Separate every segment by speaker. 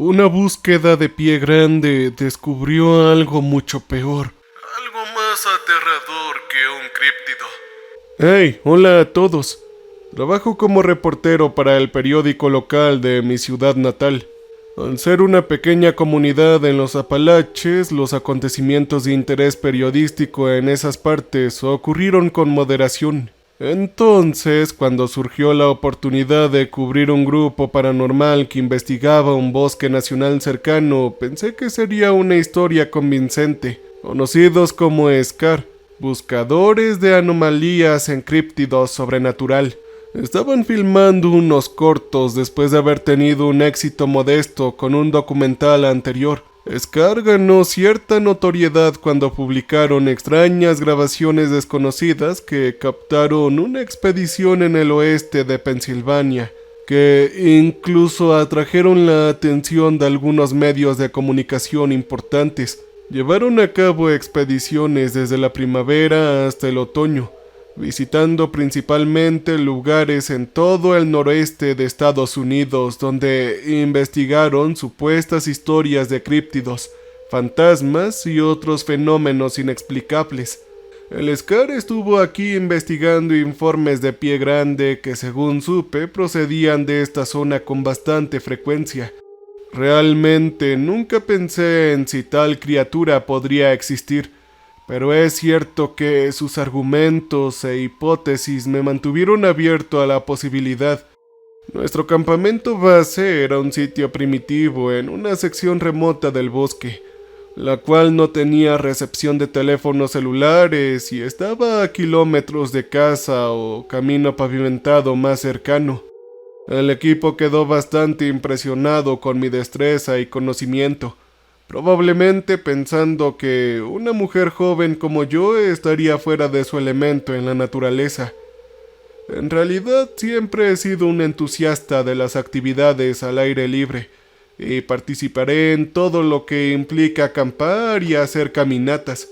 Speaker 1: Una búsqueda de Pie Grande descubrió algo mucho peor.
Speaker 2: Algo más aterrador que un críptido.
Speaker 1: ¡Hey! Hola a todos. Trabajo como reportero para el periódico local de mi ciudad natal. Al ser una pequeña comunidad en los Apalaches, los acontecimientos de interés periodístico en esas partes ocurrieron con moderación. Entonces, cuando surgió la oportunidad de cubrir un grupo paranormal que investigaba un bosque nacional cercano, pensé que sería una historia convincente. Conocidos como SCAR, buscadores de anomalías en críptidos sobrenatural. Estaban filmando unos cortos después de haber tenido un éxito modesto con un documental anterior. SCAR ganó cierta notoriedad cuando publicaron extrañas grabaciones desconocidas que captaron una expedición en el oeste de Pensilvania, que incluso atrajeron la atención de algunos medios de comunicación importantes. Llevaron a cabo expediciones desde la primavera hasta el otoño, visitando principalmente lugares en todo el noreste de Estados Unidos donde investigaron supuestas historias de críptidos, fantasmas y otros fenómenos inexplicables. El SCAR estuvo aquí investigando informes de Pie Grande que, según supe, procedían de esta zona con bastante frecuencia. Realmente nunca pensé en si tal criatura podría existir, pero es cierto que sus argumentos e hipótesis me mantuvieron abierto a la posibilidad. Nuestro campamento base era un sitio primitivo en una sección remota del bosque, la cual no tenía recepción de teléfonos celulares y estaba a kilómetros de casa o camino pavimentado más cercano. El equipo quedó bastante impresionado con mi destreza y conocimiento, probablemente pensando que una mujer joven como yo estaría fuera de su elemento en la naturaleza. En realidad siempre he sido un entusiasta de las actividades al aire libre, y participaré en todo lo que implica acampar y hacer caminatas.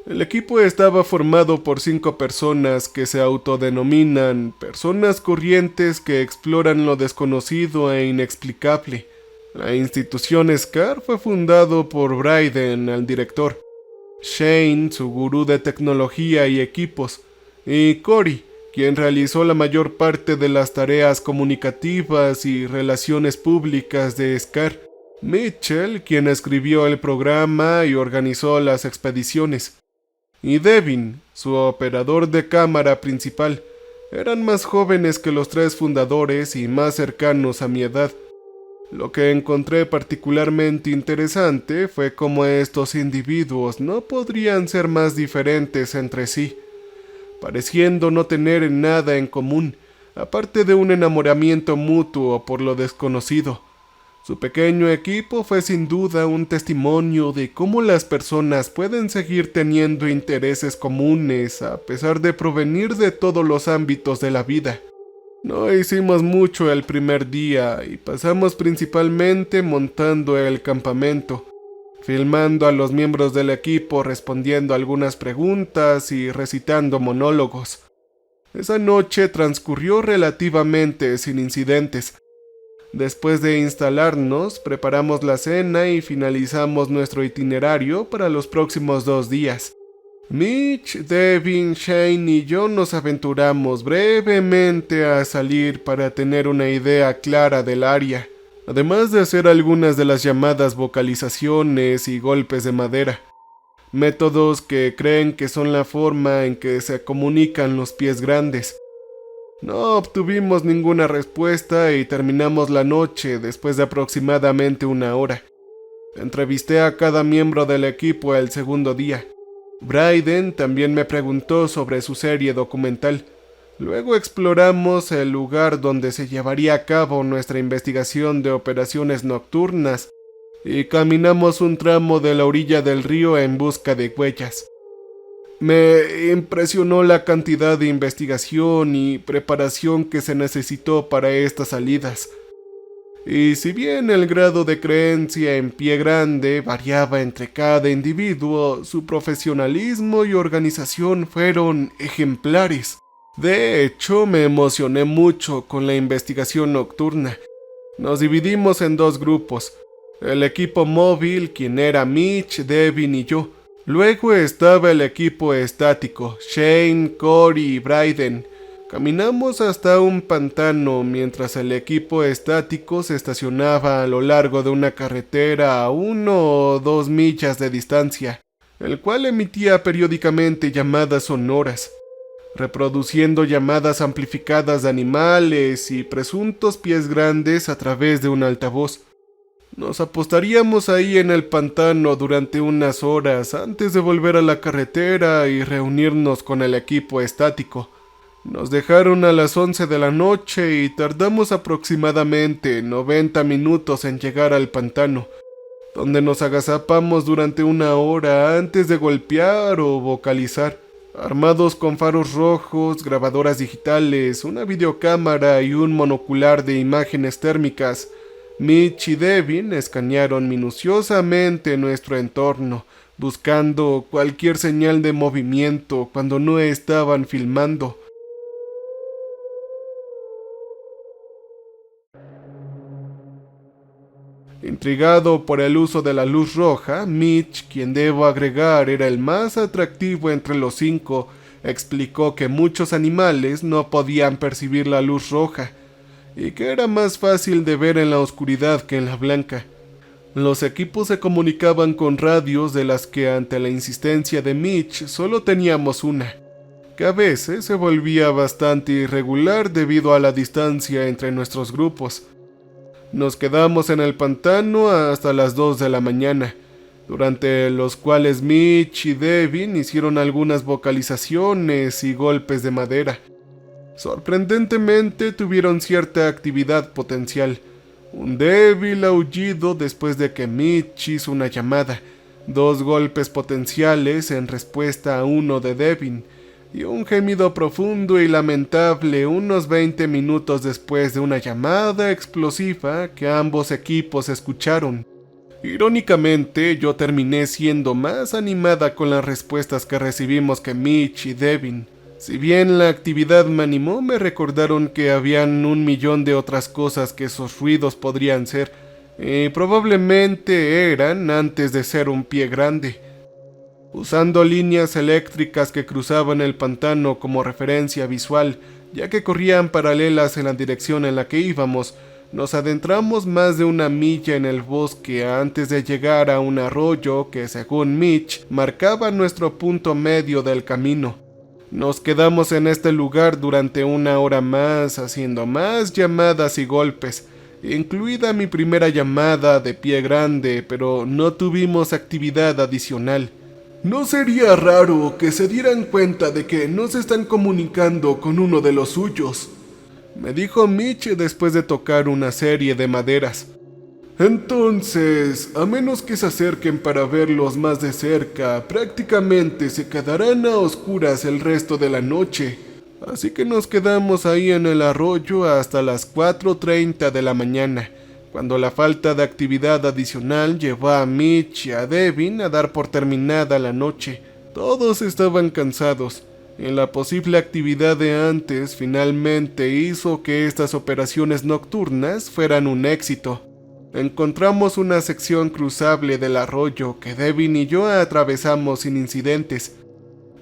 Speaker 1: El equipo estaba formado por 5 personas que se autodenominan personas corrientes que exploran lo desconocido e inexplicable. La institución SCAR fue fundado por Bryden, el director, Shane, su gurú de tecnología y equipos, y Cory, quien realizó la mayor parte de las tareas comunicativas y relaciones públicas de SCAR. Mitchell, quien escribió el programa y organizó las expediciones, y Devin, su operador de cámara principal, eran más jóvenes que los 3 fundadores y más cercanos a mi edad. Lo que encontré particularmente interesante fue cómo estos individuos no podrían ser más diferentes entre sí, pareciendo no tener nada en común, aparte de un enamoramiento mutuo por lo desconocido. Su pequeño equipo fue sin duda un testimonio de cómo las personas pueden seguir teniendo intereses comunes a pesar de provenir de todos los ámbitos de la vida. No hicimos mucho el primer día y pasamos principalmente montando el campamento, filmando a los miembros del equipo respondiendo algunas preguntas y recitando monólogos. Esa noche transcurrió relativamente sin incidentes. Después de instalarnos, preparamos la cena y finalizamos nuestro itinerario para los próximos 2 días. Mitch, Devin, Shane y yo nos aventuramos brevemente a salir para tener una idea clara del área, además de hacer algunas de las llamadas vocalizaciones y golpes de madera, métodos que creen que son la forma en que se comunican los pies grandes. No obtuvimos ninguna respuesta y terminamos la noche después de aproximadamente 1 hora. Entrevisté a cada miembro del equipo el segundo día. Bryden también me preguntó sobre su serie documental. Luego exploramos el lugar donde se llevaría a cabo nuestra investigación de operaciones nocturnas y caminamos un tramo de la orilla del río en busca de huellas. Me impresionó la cantidad de investigación y preparación que se necesitó para estas salidas. Y si bien el grado de creencia en Pie Grande variaba entre cada individuo, su profesionalismo y organización fueron ejemplares. De hecho, me emocioné mucho con la investigación nocturna. Nos dividimos en 2 grupos. El equipo móvil, quien era Mitch, Devin y yo. Luego estaba el equipo estático, Shane, Corey y Bryden. Caminamos hasta un pantano mientras el equipo estático se estacionaba a lo largo de una carretera a 1 o 2 millas de distancia, el cual emitía periódicamente llamadas sonoras, reproduciendo llamadas amplificadas de animales y presuntos pies grandes a través de un altavoz. Nos apostaríamos ahí en el pantano durante unas horas antes de volver a la carretera y reunirnos con el equipo estático. Nos dejaron a las 11 de la noche y tardamos aproximadamente 90 minutos en llegar al pantano, donde nos agazapamos durante 1 hora antes de golpear o vocalizar. Armados con faros rojos, grabadoras digitales, una videocámara y un monocular de imágenes térmicas, Mitch y Devin escanearon minuciosamente nuestro entorno, buscando cualquier señal de movimiento cuando no estaban filmando. Intrigado por el uso de la luz roja, Mitch, quien debo agregar era el más atractivo entre los 5, explicó que muchos animales no podían percibir la luz roja, y que era más fácil de ver en la oscuridad que en la blanca. Los equipos se comunicaban con radios de las que ante la insistencia de Mitch solo teníamos una, que a veces se volvía bastante irregular debido a la distancia entre nuestros grupos. Nos quedamos en el pantano hasta las 2 de la mañana, durante los cuales Mitch y Devin hicieron algunas vocalizaciones y golpes de madera. Sorprendentemente tuvieron cierta actividad potencial. Un débil aullido después de que Mitch hizo una llamada, 2 golpes potenciales en respuesta a uno de Devin, y un gemido profundo y lamentable unos 20 minutos después de una llamada explosiva que ambos equipos escucharon. Irónicamente, yo terminé siendo más animada con las respuestas que recibimos que Mitch y Devin. Si bien la actividad me animó, me recordaron que habían 1 millón de otras cosas que esos ruidos podrían ser, y probablemente eran antes de ser un pie grande. Usando líneas eléctricas que cruzaban el pantano como referencia visual, ya que corrían paralelas en la dirección en la que íbamos, nos adentramos más de 1 milla en el bosque antes de llegar a un arroyo que, según Mitch, marcaba nuestro punto medio del camino. Nos quedamos en este lugar durante 1 hora más, haciendo más llamadas y golpes, incluida mi primera llamada de pie grande, pero no tuvimos actividad adicional. ¿No sería raro que se dieran cuenta de que no se están comunicando con uno de los suyos?, me dijo Mitch después de tocar una serie de maderas. Entonces, a menos que se acerquen para verlos más de cerca, prácticamente se quedarán a oscuras el resto de la noche. Así que nos quedamos ahí en el arroyo hasta las 4:30 de la mañana, cuando la falta de actividad adicional llevó a Mitch y a Devin a dar por terminada la noche. Todos estaban cansados, y la posible actividad de antes finalmente hizo que estas operaciones nocturnas fueran un éxito. Encontramos una sección cruzable del arroyo que Devin y yo atravesamos sin incidentes.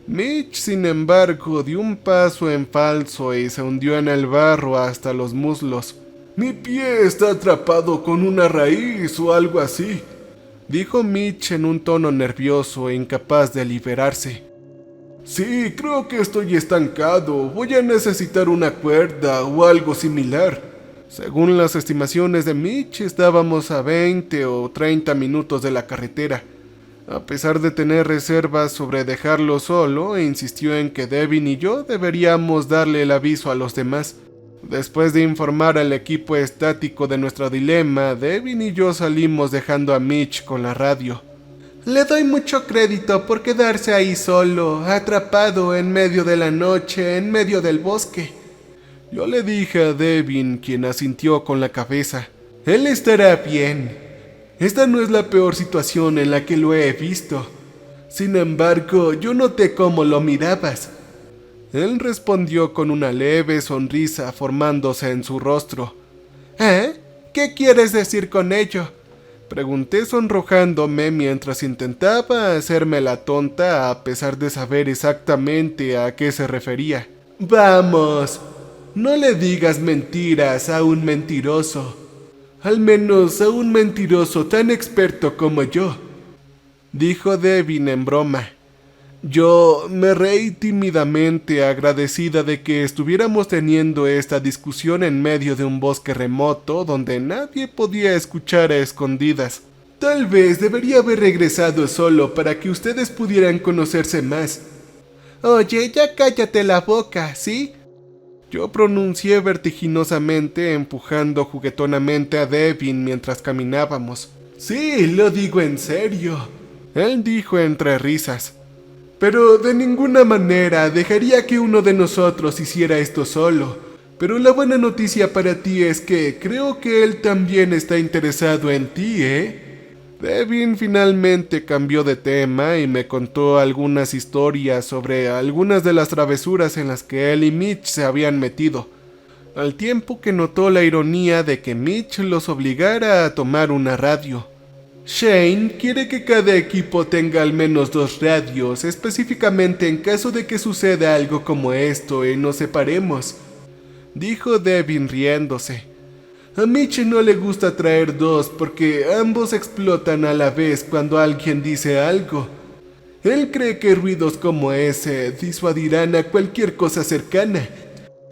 Speaker 1: Mitch, sin embargo, dio un paso en falso y se hundió en el barro hasta los muslos. «Mi pie está atrapado con una raíz o algo así», dijo Mitch en un tono nervioso e incapaz de liberarse. «Sí, creo que estoy estancado. Voy a necesitar una cuerda o algo similar». Según las estimaciones de Mitch, estábamos a 20 o 30 minutos de la carretera. A pesar de tener reservas sobre dejarlo solo, insistió en que Devin y yo deberíamos darle el aviso a los demás. Después de informar al equipo estático de nuestro dilema, Devin y yo salimos dejando a Mitch con la radio. «Le doy mucho crédito por quedarse ahí solo, atrapado en medio de la noche, en medio del bosque», yo le dije a Devin, quien asintió con la cabeza. «Él estará bien. Esta no es la peor situación en la que lo he visto. Sin embargo, yo noté cómo lo mirabas». Él respondió con una leve sonrisa formándose en su rostro. «¿Eh? ¿Qué quieres decir con ello? Pregunté sonrojándome mientras intentaba hacerme la tonta a pesar de saber exactamente a qué se refería. Vamos, no le digas mentiras a un mentiroso. Al menos a un mentiroso tan experto como yo, dijo Devin en broma. Yo me reí tímidamente, agradecida de que estuviéramos teniendo esta discusión en medio de un bosque remoto donde nadie podía escuchar a escondidas. Tal vez debería haber regresado solo para que ustedes pudieran conocerse más. Oye, ya cállate la boca, ¿sí? Yo pronuncié vertiginosamente, empujando juguetonamente a Devin mientras caminábamos. Sí, lo digo en serio, él dijo entre risas. Pero de ninguna manera dejaría que uno de nosotros hiciera esto solo. Pero la buena noticia para ti es que creo que él también está interesado en ti, ¿eh? Devin finalmente cambió de tema y me contó algunas historias sobre algunas de las travesuras en las que él y Mitch se habían metido, al tiempo que notó la ironía de que Mitch los obligara a tomar una radio. Shane quiere que cada equipo tenga al menos 2 radios, específicamente en caso de que suceda algo como esto y nos separemos, dijo Devin riéndose. A Mitch no le gusta traer 2 porque ambos explotan a la vez cuando alguien dice algo. Él cree que ruidos como ese disuadirán a cualquier cosa cercana,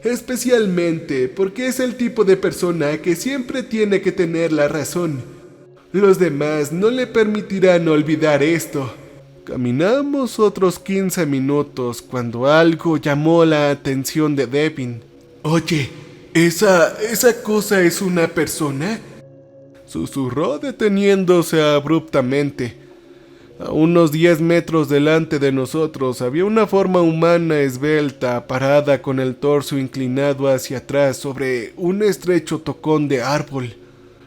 Speaker 1: especialmente porque es el tipo de persona que siempre tiene que tener la razón. Los demás no le permitirán olvidar esto. Caminamos otros 15 minutos cuando algo llamó la atención de Devin. Oye, ¿esa cosa es una persona? Susurró deteniéndose abruptamente. A unos 10 metros delante de nosotros había una forma humana esbelta parada con el torso inclinado hacia atrás sobre un estrecho tocón de árbol.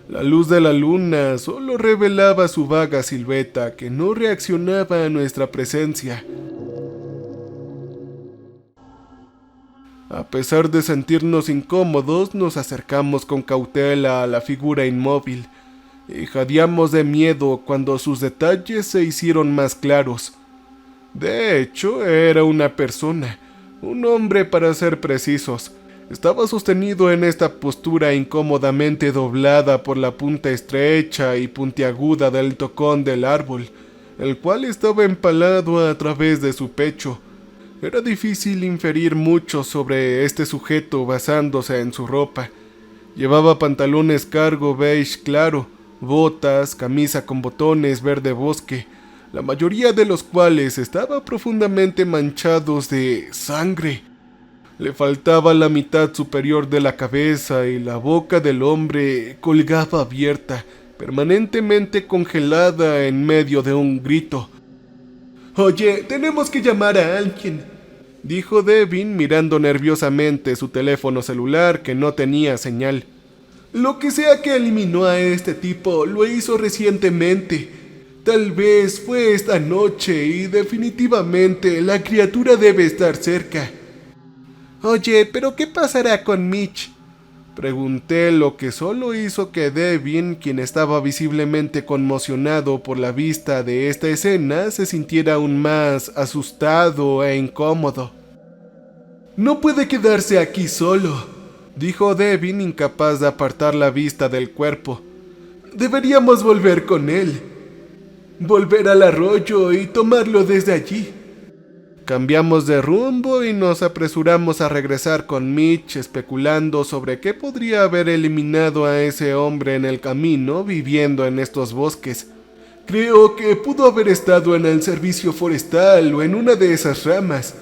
Speaker 1: La luz de la luna solo revelaba su vaga silueta que no reaccionaba a nuestra presencia. A pesar de sentirnos incómodos, nos acercamos con cautela a la figura inmóvil y jadeamos de miedo cuando sus detalles se hicieron más claros. De hecho, era una persona, un hombre para ser precisos. Estaba sostenido en esta postura incómodamente doblada por la punta estrecha y puntiaguda del tocón del árbol, el cual estaba empalado a través de su pecho. Era difícil inferir mucho sobre este sujeto basándose en su ropa. Llevaba pantalones cargo beige claro, botas, camisa con botones verde bosque, la mayoría de los cuales estaban profundamente manchados de sangre. Le faltaba la mitad superior de la cabeza y la boca del hombre colgaba abierta, permanentemente congelada en medio de un grito. «Oye, tenemos que llamar a alguien», dijo Devin mirando nerviosamente su teléfono celular que no tenía señal. «Lo que sea que eliminó a este tipo lo hizo recientemente. Tal vez fue esta noche y definitivamente la criatura debe estar cerca». «Oye, ¿pero qué pasará con Mitch?», pregunté, lo que solo hizo que Devin, quien estaba visiblemente conmocionado por la vista de esta escena, se sintiera aún más asustado e incómodo. «No puede quedarse aquí solo», dijo Devin, incapaz de apartar la vista del cuerpo. «Deberíamos volver con él. Volver al arroyo y tomarlo desde allí». Cambiamos de rumbo y nos apresuramos a regresar con Mitch, especulando sobre qué podría haber eliminado a ese hombre en el camino viviendo en estos bosques. «Creo que pudo haber estado en el servicio forestal o en una de esas ramas».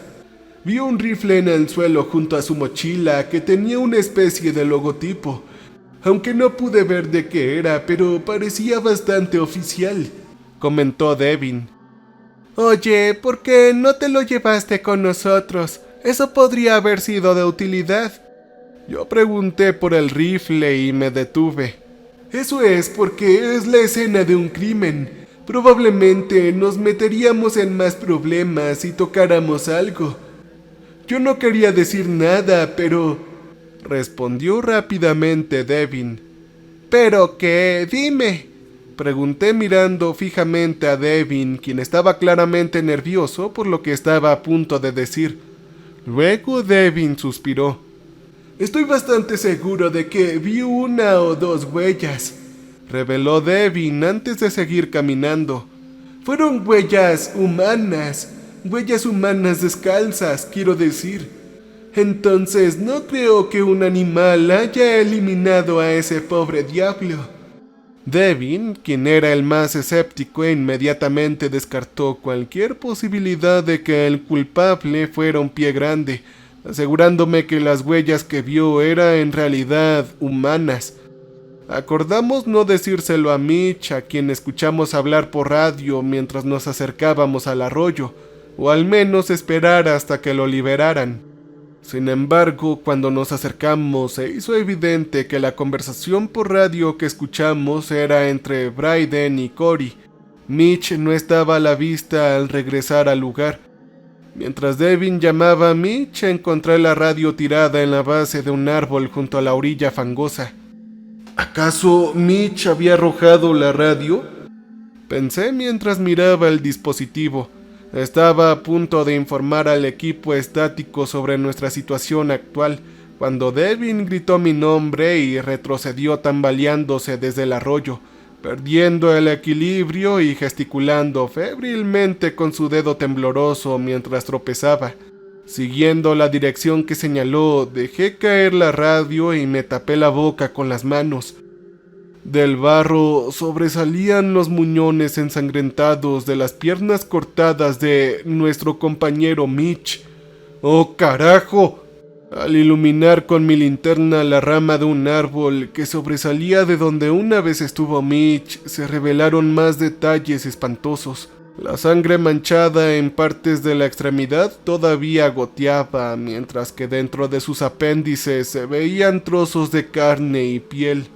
Speaker 1: Vi un rifle en el suelo junto a su mochila que tenía una especie de logotipo, aunque no pude ver de qué era, pero parecía bastante oficial, comentó Devin. «Oye, ¿por qué no te lo llevaste con nosotros? Eso podría haber sido de utilidad». Yo pregunté por el rifle y me detuve. «Eso es porque es la escena de un crimen. Probablemente nos meteríamos en más problemas si tocáramos algo». «Yo no quería decir nada, pero...», respondió rápidamente Devin. «¿Pero qué? Dime», Pregunté mirando fijamente a Devin, quien estaba claramente nervioso por lo que estaba a punto de decir. Luego Devin suspiró. Estoy bastante seguro de que vi 1 o 2 huellas, reveló Devin antes de seguir caminando. Fueron huellas humanas descalzas, quiero decir. Entonces no creo que un animal haya eliminado a ese pobre diablo. Devin, quien era el más escéptico, inmediatamente descartó cualquier posibilidad de que el culpable fuera un pie grande, asegurándome que las huellas que vio eran en realidad humanas. Acordamos no decírselo a Mitch, a quien escuchamos hablar por radio mientras nos acercábamos al arroyo, o al menos esperar hasta que lo liberaran. Sin embargo, cuando nos acercamos, se hizo evidente que la conversación por radio que escuchamos era entre Bryden y Cory. Mitch no estaba a la vista al regresar al lugar. Mientras Devin llamaba a Mitch, encontré la radio tirada en la base de un árbol junto a la orilla fangosa. ¿Acaso Mitch había arrojado la radio? Pensé mientras miraba el dispositivo. Estaba a punto de informar al equipo estático sobre nuestra situación actual, cuando Devin gritó mi nombre y retrocedió tambaleándose desde el arroyo, perdiendo el equilibrio y gesticulando febrilmente con su dedo tembloroso mientras tropezaba. Siguiendo la dirección que señaló, dejé caer la radio y me tapé la boca con las manos. Del barro sobresalían los muñones ensangrentados de las piernas cortadas de nuestro compañero Mitch. ¡Oh, carajo! Al iluminar con mi linterna la rama de un árbol que sobresalía de donde una vez estuvo Mitch, se revelaron más detalles espantosos. La sangre manchada en partes de la extremidad todavía goteaba, mientras que dentro de sus apéndices se veían trozos de carne y piel.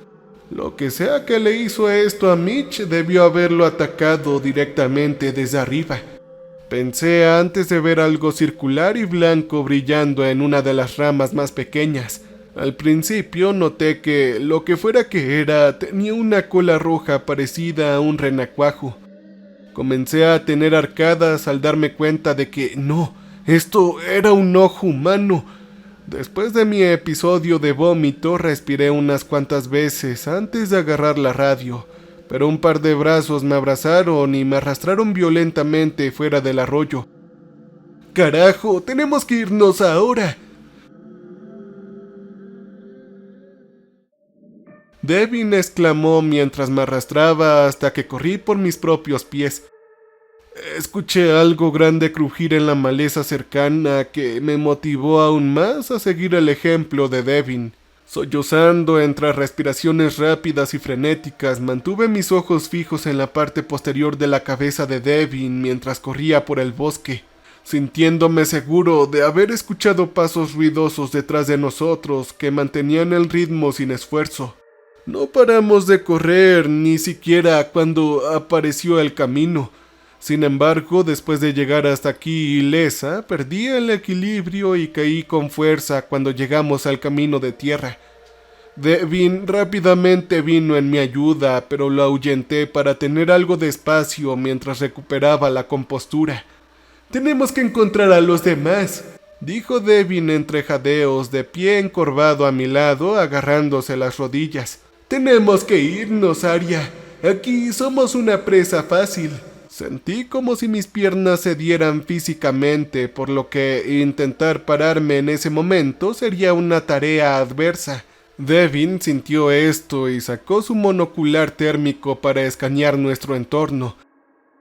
Speaker 1: Lo que sea que le hizo esto a Mitch debió haberlo atacado directamente desde arriba. Pensé antes de ver algo circular y blanco brillando en una de las ramas más pequeñas. Al principio noté que lo que fuera que era tenía una cola roja parecida a un renacuajo. Comencé a tener arcadas al darme cuenta de que no, esto era un ojo humano. Después de mi episodio de vómito, respiré unas cuantas veces antes de agarrar la radio, pero un par de brazos me abrazaron y me arrastraron violentamente fuera del arroyo. ¡Carajo! ¡Tenemos que irnos ahora! Devin exclamó mientras me arrastraba hasta que corrí por mis propios pies. Escuché algo grande crujir en la maleza cercana que me motivó aún más a seguir el ejemplo de Devin. Sollozando entre respiraciones rápidas y frenéticas, mantuve mis ojos fijos en la parte posterior de la cabeza de Devin mientras corría por el bosque, sintiéndome seguro de haber escuchado pasos ruidosos detrás de nosotros que mantenían el ritmo sin esfuerzo. No paramos de correr ni siquiera cuando apareció el camino. Sin embargo, después de llegar hasta aquí ilesa, perdí el equilibrio y caí con fuerza cuando llegamos al camino de tierra. Devin rápidamente vino en mi ayuda, pero lo ahuyenté para tener algo de espacio mientras recuperaba la compostura. «Tenemos que encontrar a los demás», dijo Devin entre jadeos, de pie encorvado a mi lado, agarrándose las rodillas. «Tenemos que irnos, Arya. Aquí somos una presa fácil». Sentí como si mis piernas cedieran físicamente, por lo que intentar pararme en ese momento sería una tarea adversa. Devin sintió esto y sacó su monocular térmico para escanear nuestro entorno.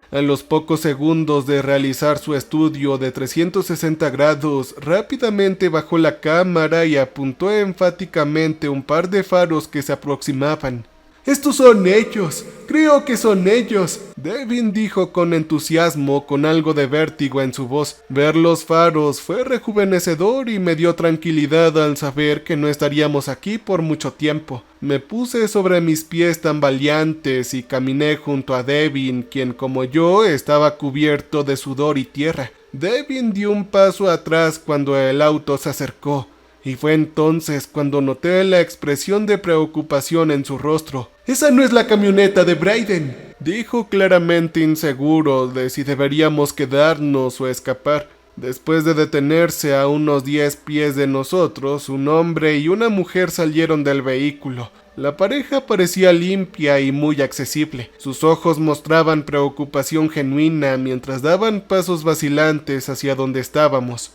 Speaker 1: A los pocos segundos de realizar su estudio de 360 grados, rápidamente bajó la cámara y apuntó enfáticamente un par de faros que se aproximaban. «¡Estos son ellos! ¡Creo que son ellos!», Devin dijo con entusiasmo, con algo de vértigo en su voz. Ver los faros fue rejuvenecedor y me dio tranquilidad al saber que no estaríamos aquí por mucho tiempo. Me puse sobre mis pies tambaleantes y caminé junto a Devin, quien como yo estaba cubierto de sudor y tierra. Devin dio un paso atrás cuando el auto se acercó. Y fue entonces cuando noté la expresión de preocupación en su rostro. «¡Esa no es la camioneta de Brayden!», dijo claramente inseguro de si deberíamos quedarnos o escapar. Después de detenerse a unos 10 pies de nosotros, un hombre y una mujer salieron del vehículo. La pareja parecía limpia y muy accesible. Sus ojos mostraban preocupación genuina mientras daban pasos vacilantes hacia donde estábamos.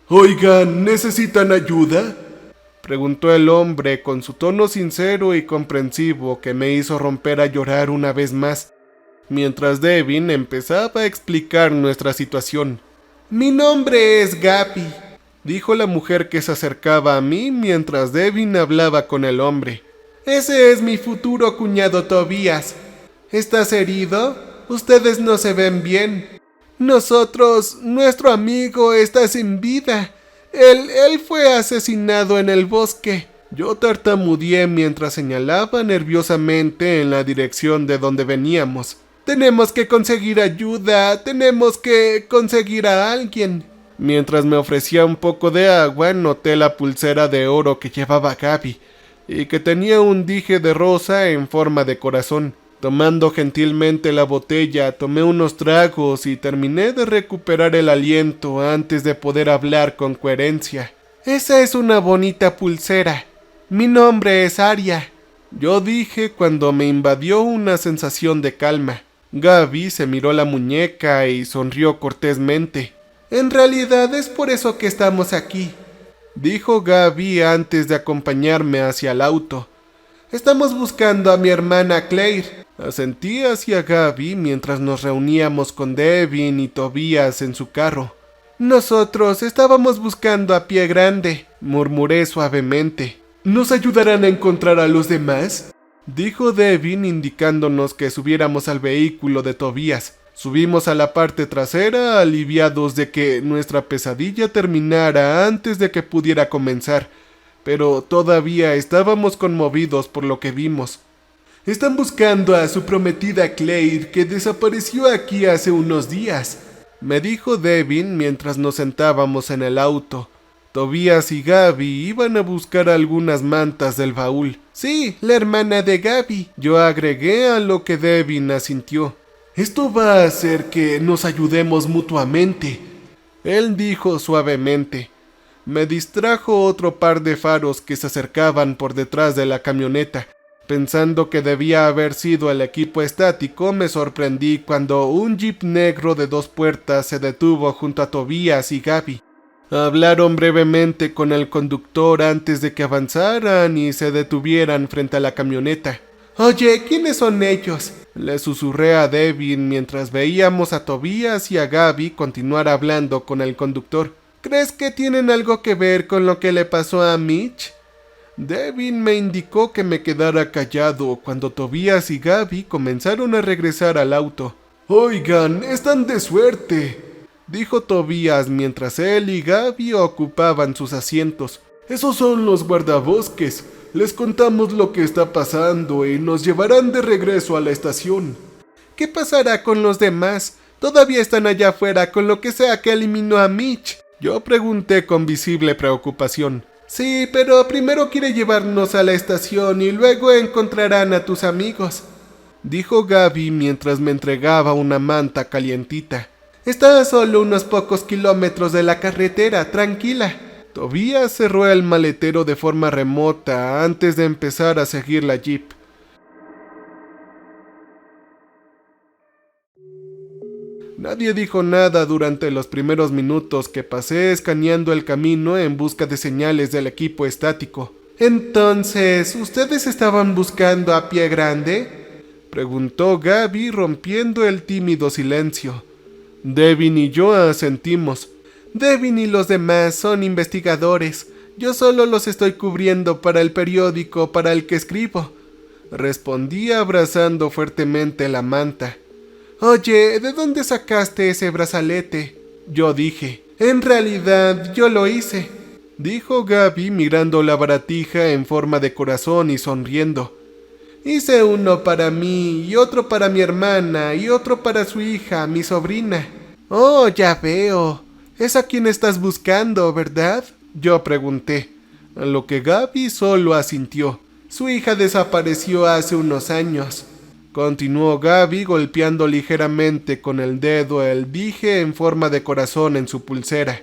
Speaker 1: «Oigan, ¿necesitan ayuda?», preguntó el hombre con su tono sincero y comprensivo que me hizo romper a llorar una vez más, mientras Devin empezaba a explicar nuestra situación. «Mi nombre es Gaby», dijo la mujer que se acercaba a mí mientras Devin hablaba con el hombre. «Ese es mi futuro cuñado Tobias. ¿Estás herido? Ustedes no se ven bien. Nuestro amigo está sin vida. Él fue asesinado en el bosque». Yo tartamudeé mientras señalaba nerviosamente en la dirección de donde veníamos. «Tenemos que conseguir ayuda, tenemos que conseguir a alguien». Mientras me ofrecía un poco de agua, noté la pulsera de oro que llevaba Gaby y que tenía un dije de rosa en forma de corazón. Tomando gentilmente la botella, tomé unos tragos y terminé de recuperar el aliento antes de poder hablar con coherencia. «Esa es una bonita pulsera. Mi nombre es Aria», yo dije cuando me invadió una sensación de calma. Gaby se miró la muñeca y sonrió cortésmente. «En realidad es por eso que estamos aquí», dijo Gaby antes de acompañarme hacia el auto. «Estamos buscando a mi hermana Claire». Asentí hacia Gaby mientras nos reuníamos con Devin y Tobias en su carro. «Nosotros estábamos buscando a Pie Grande», murmuré suavemente. «¿Nos ayudarán a encontrar a los demás?», dijo Devin indicándonos que subiéramos al vehículo de Tobias. Subimos a la parte trasera, aliviados de que nuestra pesadilla terminara antes de que pudiera comenzar, pero todavía estábamos conmovidos por lo que vimos. «Están buscando a su prometida Claire, que desapareció aquí hace unos días», me dijo Devin mientras nos sentábamos en el auto. Tobias y Gaby iban a buscar algunas mantas del baúl. «Sí, la hermana de Gaby», yo agregué, a lo que Devin asintió. «Esto va a hacer que nos ayudemos mutuamente», él dijo suavemente. Me distrajo otro par de faros que se acercaban por detrás de la camioneta. Pensando que debía haber sido el equipo estático, me sorprendí cuando un jeep negro de 2 puertas se detuvo junto a Tobias y Gaby. Hablaron brevemente con el conductor antes de que avanzaran y se detuvieran frente a la camioneta. «Oye, ¿quiénes son ellos?», le susurré a Devin mientras veíamos a Tobias y a Gaby continuar hablando con el conductor. «¿Crees que tienen algo que ver con lo que le pasó a Mitch?». Devin me indicó que me quedara callado cuando Tobias y Gaby comenzaron a regresar al auto. «Oigan, están de suerte», dijo Tobias mientras él y Gaby ocupaban sus asientos. «Esos son los guardabosques. Les contamos lo que está pasando y nos llevarán de regreso a la estación». «¿Qué pasará con los demás? Todavía están allá afuera con lo que sea que eliminó a Mitch», yo pregunté con visible preocupación. «Sí, pero primero quiere llevarnos a la estación y luego encontrarán a tus amigos», dijo Gaby mientras me entregaba una manta calientita. «Está a solo unos pocos kilómetros de la carretera, tranquila». Tobias cerró el maletero de forma remota antes de empezar a seguir la jeep. Nadie dijo nada durante los primeros minutos que pasé escaneando el camino en busca de señales del equipo estático. «Entonces, ¿ustedes estaban buscando a Pie Grande?», preguntó Gaby rompiendo el tímido silencio. Devin y yo asentimos. «Devin y los demás son investigadores. Yo solo los estoy cubriendo para el periódico para el que escribo», respondí abrazando fuertemente la manta. «Oye, ¿de dónde sacaste ese brazalete?», yo dije. «En realidad, yo lo hice», dijo Gaby mirando la baratija en forma de corazón y sonriendo. «Hice uno para mí y otro para mi hermana y otro para su hija, mi sobrina». «Oh, ya veo. Es a quien estás buscando, ¿verdad?», yo pregunté. a lo que Gaby solo asintió. Su hija desapareció hace unos años, continuó Gaby golpeando ligeramente con el dedo el dije en forma de corazón en su pulsera.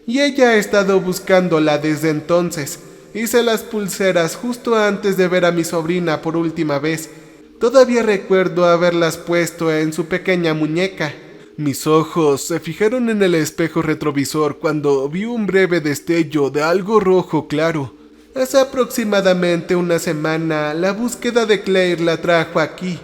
Speaker 1: Y ella ha estado buscándola desde entonces. Hice las pulseras justo antes de ver a mi sobrina por última vez. Todavía recuerdo haberlas puesto en su pequeña muñeca. Mis ojos se fijaron en el espejo retrovisor cuando vi un breve destello de algo rojo claro. Hace aproximadamente una semana, la búsqueda de Claire la trajo aquí.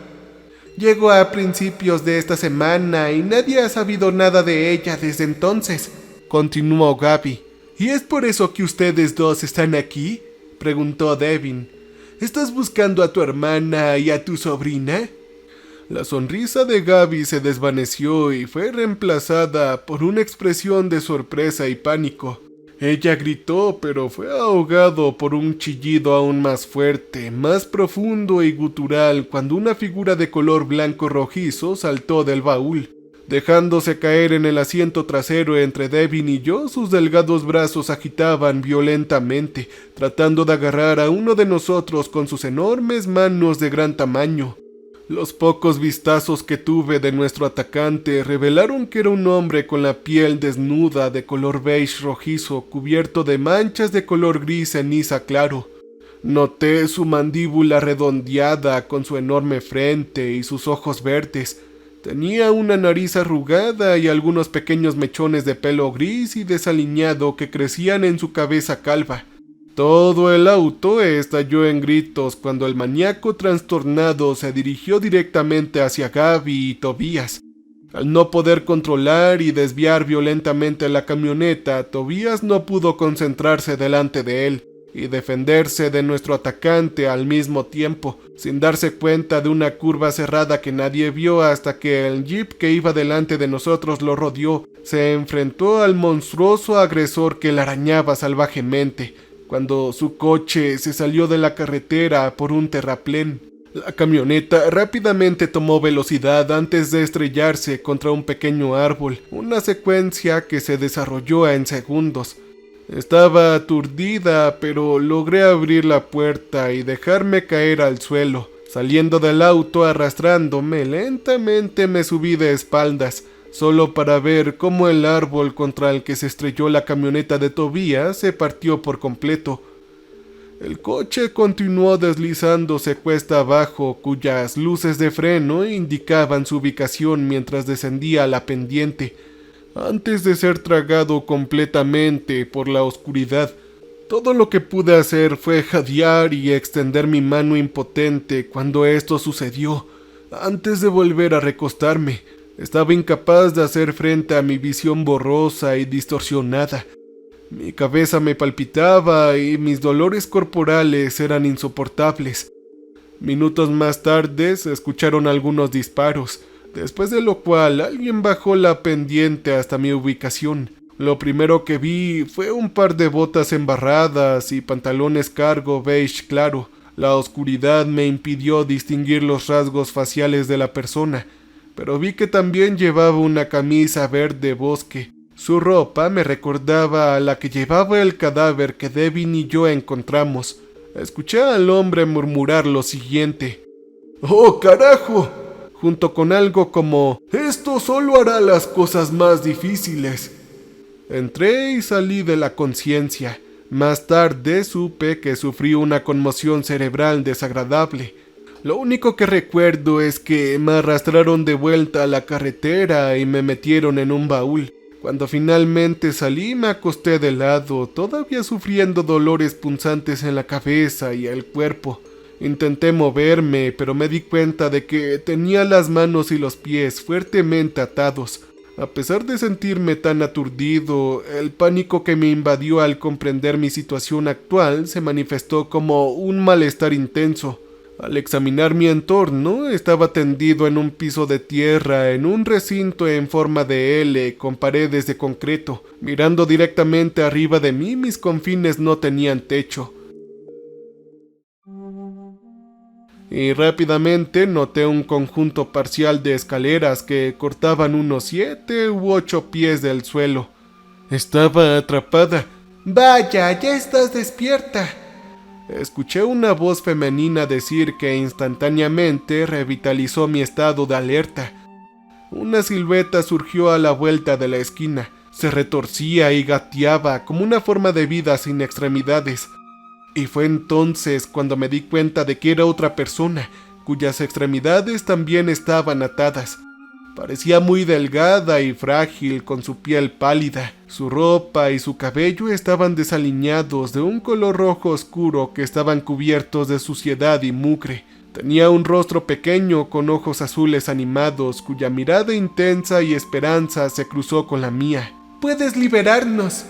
Speaker 1: Llegó a principios de esta semana y nadie ha sabido nada de ella desde entonces, continuó Gaby. ¿Y es por eso que ustedes dos están aquí?, preguntó Devin. ¿Estás buscando a tu hermana y a tu sobrina? La sonrisa de Gaby se desvaneció y fue reemplazada por una expresión de sorpresa y pánico. Ella gritó, pero fue ahogado por un chillido aún más fuerte, más profundo y gutural cuando una figura de color blanco rojizo saltó del baúl. Dejándose caer en el asiento trasero entre Devin y yo, sus delgados brazos agitaban violentamente, tratando de agarrar a uno de nosotros con sus enormes manos de gran tamaño. Los pocos vistazos que tuve de nuestro atacante revelaron que era un hombre con la piel desnuda de color beige rojizo, cubierto de manchas de color gris ceniza claro. Noté su mandíbula redondeada con su enorme frente y sus ojos verdes. Tenía una nariz arrugada y algunos pequeños mechones de pelo gris y desaliñado que crecían en su cabeza calva. Todo el auto estalló en gritos cuando el maníaco trastornado se dirigió directamente hacia Gaby y Tobías. Al no poder controlar y desviar violentamente la camioneta, Tobías no pudo concentrarse delante de él y defenderse de nuestro atacante al mismo tiempo, sin darse cuenta de una curva cerrada que nadie vio hasta que el jeep que iba delante de nosotros lo rodeó. Se enfrentó al monstruoso agresor que le arañaba salvajemente, cuando su coche se salió de la carretera por un terraplén. La camioneta rápidamente tomó velocidad antes de estrellarse contra un pequeño árbol, una secuencia que se desarrolló en segundos. Estaba aturdida, pero logré abrir la puerta y dejarme caer al suelo. Saliendo del auto arrastrándome, lentamente me subí de espaldas, solo para ver cómo el árbol contra el que se estrelló la camioneta de Tobías se partió por completo. El coche continuó deslizándose cuesta abajo, cuyas luces de freno indicaban su ubicación mientras descendía la pendiente, antes de ser tragado completamente por la oscuridad. Todo lo que pude hacer fue jadear y extender mi mano impotente cuando esto sucedió, antes de volver a recostarme. Estaba incapaz de hacer frente a mi visión borrosa y distorsionada. Mi cabeza me palpitaba y mis dolores corporales eran insoportables. Minutos más tarde se escucharon algunos disparos, después de lo cual alguien bajó la pendiente hasta mi ubicación. Lo primero que vi fue un par de botas embarradas y pantalones cargo beige claro. La oscuridad me impidió distinguir los rasgos faciales de la persona, pero vi que también llevaba una camisa verde bosque. Su ropa me recordaba a la que llevaba el cadáver que Devin y yo encontramos. Escuché al hombre murmurar lo siguiente: ¡Oh, carajo!, junto con algo como: «Esto solo hará las cosas más difíciles». Entré y salí de la conciencia. Más tarde supe que sufrí una conmoción cerebral desagradable. Lo único que recuerdo es que me arrastraron de vuelta a la carretera y me metieron en un baúl. Cuando finalmente salí me acosté de lado, todavía sufriendo dolores punzantes en la cabeza y el cuerpo. Intenté moverme, pero me di cuenta de que tenía las manos y los pies fuertemente atados. A pesar de sentirme tan aturdido, el pánico que me invadió al comprender mi situación actual se manifestó como un malestar intenso. Al examinar mi entorno, estaba tendido en un piso de tierra en un recinto en forma de L con paredes de concreto. Mirando directamente arriba de mí, mis confines no tenían techo. Y rápidamente noté un conjunto parcial de escaleras que cortaban unos 7 u 8 pies del suelo. Estaba atrapada. Vaya, ya estás despierta. Escuché una voz femenina decir que instantáneamente revitalizó mi estado de alerta. Una silueta surgió a la vuelta de la esquina. Se retorcía y gateaba como una forma de vida sin extremidades. Y fue entonces cuando me di cuenta de que era otra persona, cuyas extremidades también estaban atadas. Parecía muy delgada y frágil, con su piel pálida. Su ropa y su cabello estaban desaliñados de un color rojo oscuro que estaban cubiertos de suciedad y mugre. Tenía un rostro pequeño con ojos azules animados, cuya mirada intensa y esperanza se cruzó con la mía. «¡Puedes liberarnos!»,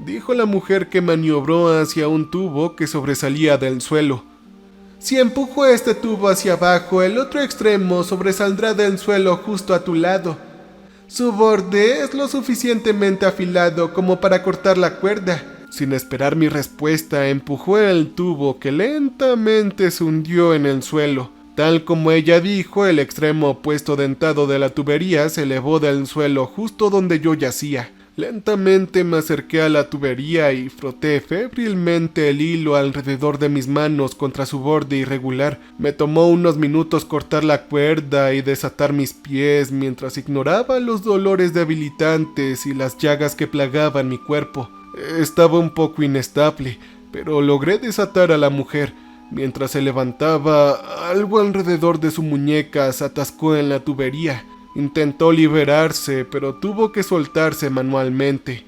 Speaker 1: dijo la mujer, que maniobró hacia un tubo que sobresalía del suelo. «Si empujo este tubo hacia abajo, el otro extremo sobresaldrá del suelo justo a tu lado. Su borde es lo suficientemente afilado como para cortar la cuerda». Sin esperar mi respuesta, empujó el tubo, que lentamente se hundió en el suelo. Tal como ella dijo, el extremo opuesto dentado de la tubería se elevó del suelo justo donde yo yacía. Lentamente me acerqué a la tubería y froté febrilmente el hilo alrededor de mis manos contra su borde irregular. Me tomó unos minutos cortar la cuerda y desatar mis pies mientras ignoraba los dolores debilitantes y las llagas que plagaban mi cuerpo. Estaba un poco inestable, pero logré desatar a la mujer. Mientras se levantaba, algo alrededor de su muñeca se atascó en la tubería. Intentó liberarse, pero tuvo que soltarse manualmente.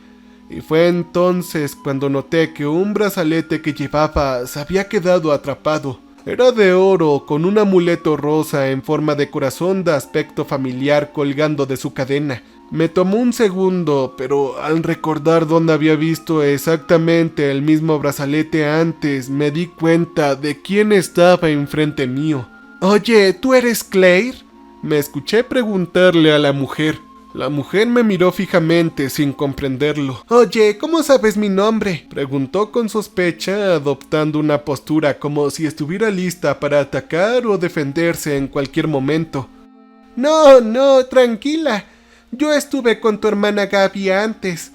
Speaker 1: Y fue entonces cuando noté que un brazalete que llevaba se había quedado atrapado. Era de oro, con un amuleto rosa en forma de corazón de aspecto familiar colgando de su cadena. Me tomó un segundo, pero al recordar dónde había visto exactamente el mismo brazalete antes, me di cuenta de quién estaba enfrente mío. «Oye, ¿tú eres Claire?», me escuché preguntarle a la mujer. La mujer me miró fijamente sin comprenderlo. «Oye, ¿cómo sabes mi nombre?», preguntó con sospecha, adoptando una postura como si estuviera lista para atacar o defenderse en cualquier momento. No, tranquila. Yo estuve con tu hermana Gaby antes»,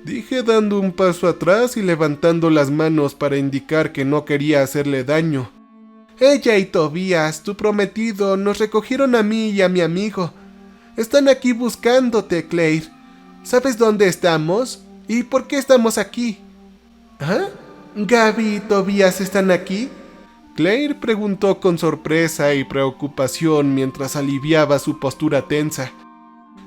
Speaker 1: dije, dando un paso atrás y levantando las manos para indicar que no quería hacerle daño. «Ella y Tobías, tu prometido, nos recogieron a mí y a mi amigo. Están aquí buscándote, Claire. ¿Sabes dónde estamos? ¿Y por qué estamos aquí?» «¿Ah? ¿Gaby y Tobías están aquí?», Claire preguntó con sorpresa y preocupación mientras aliviaba su postura tensa.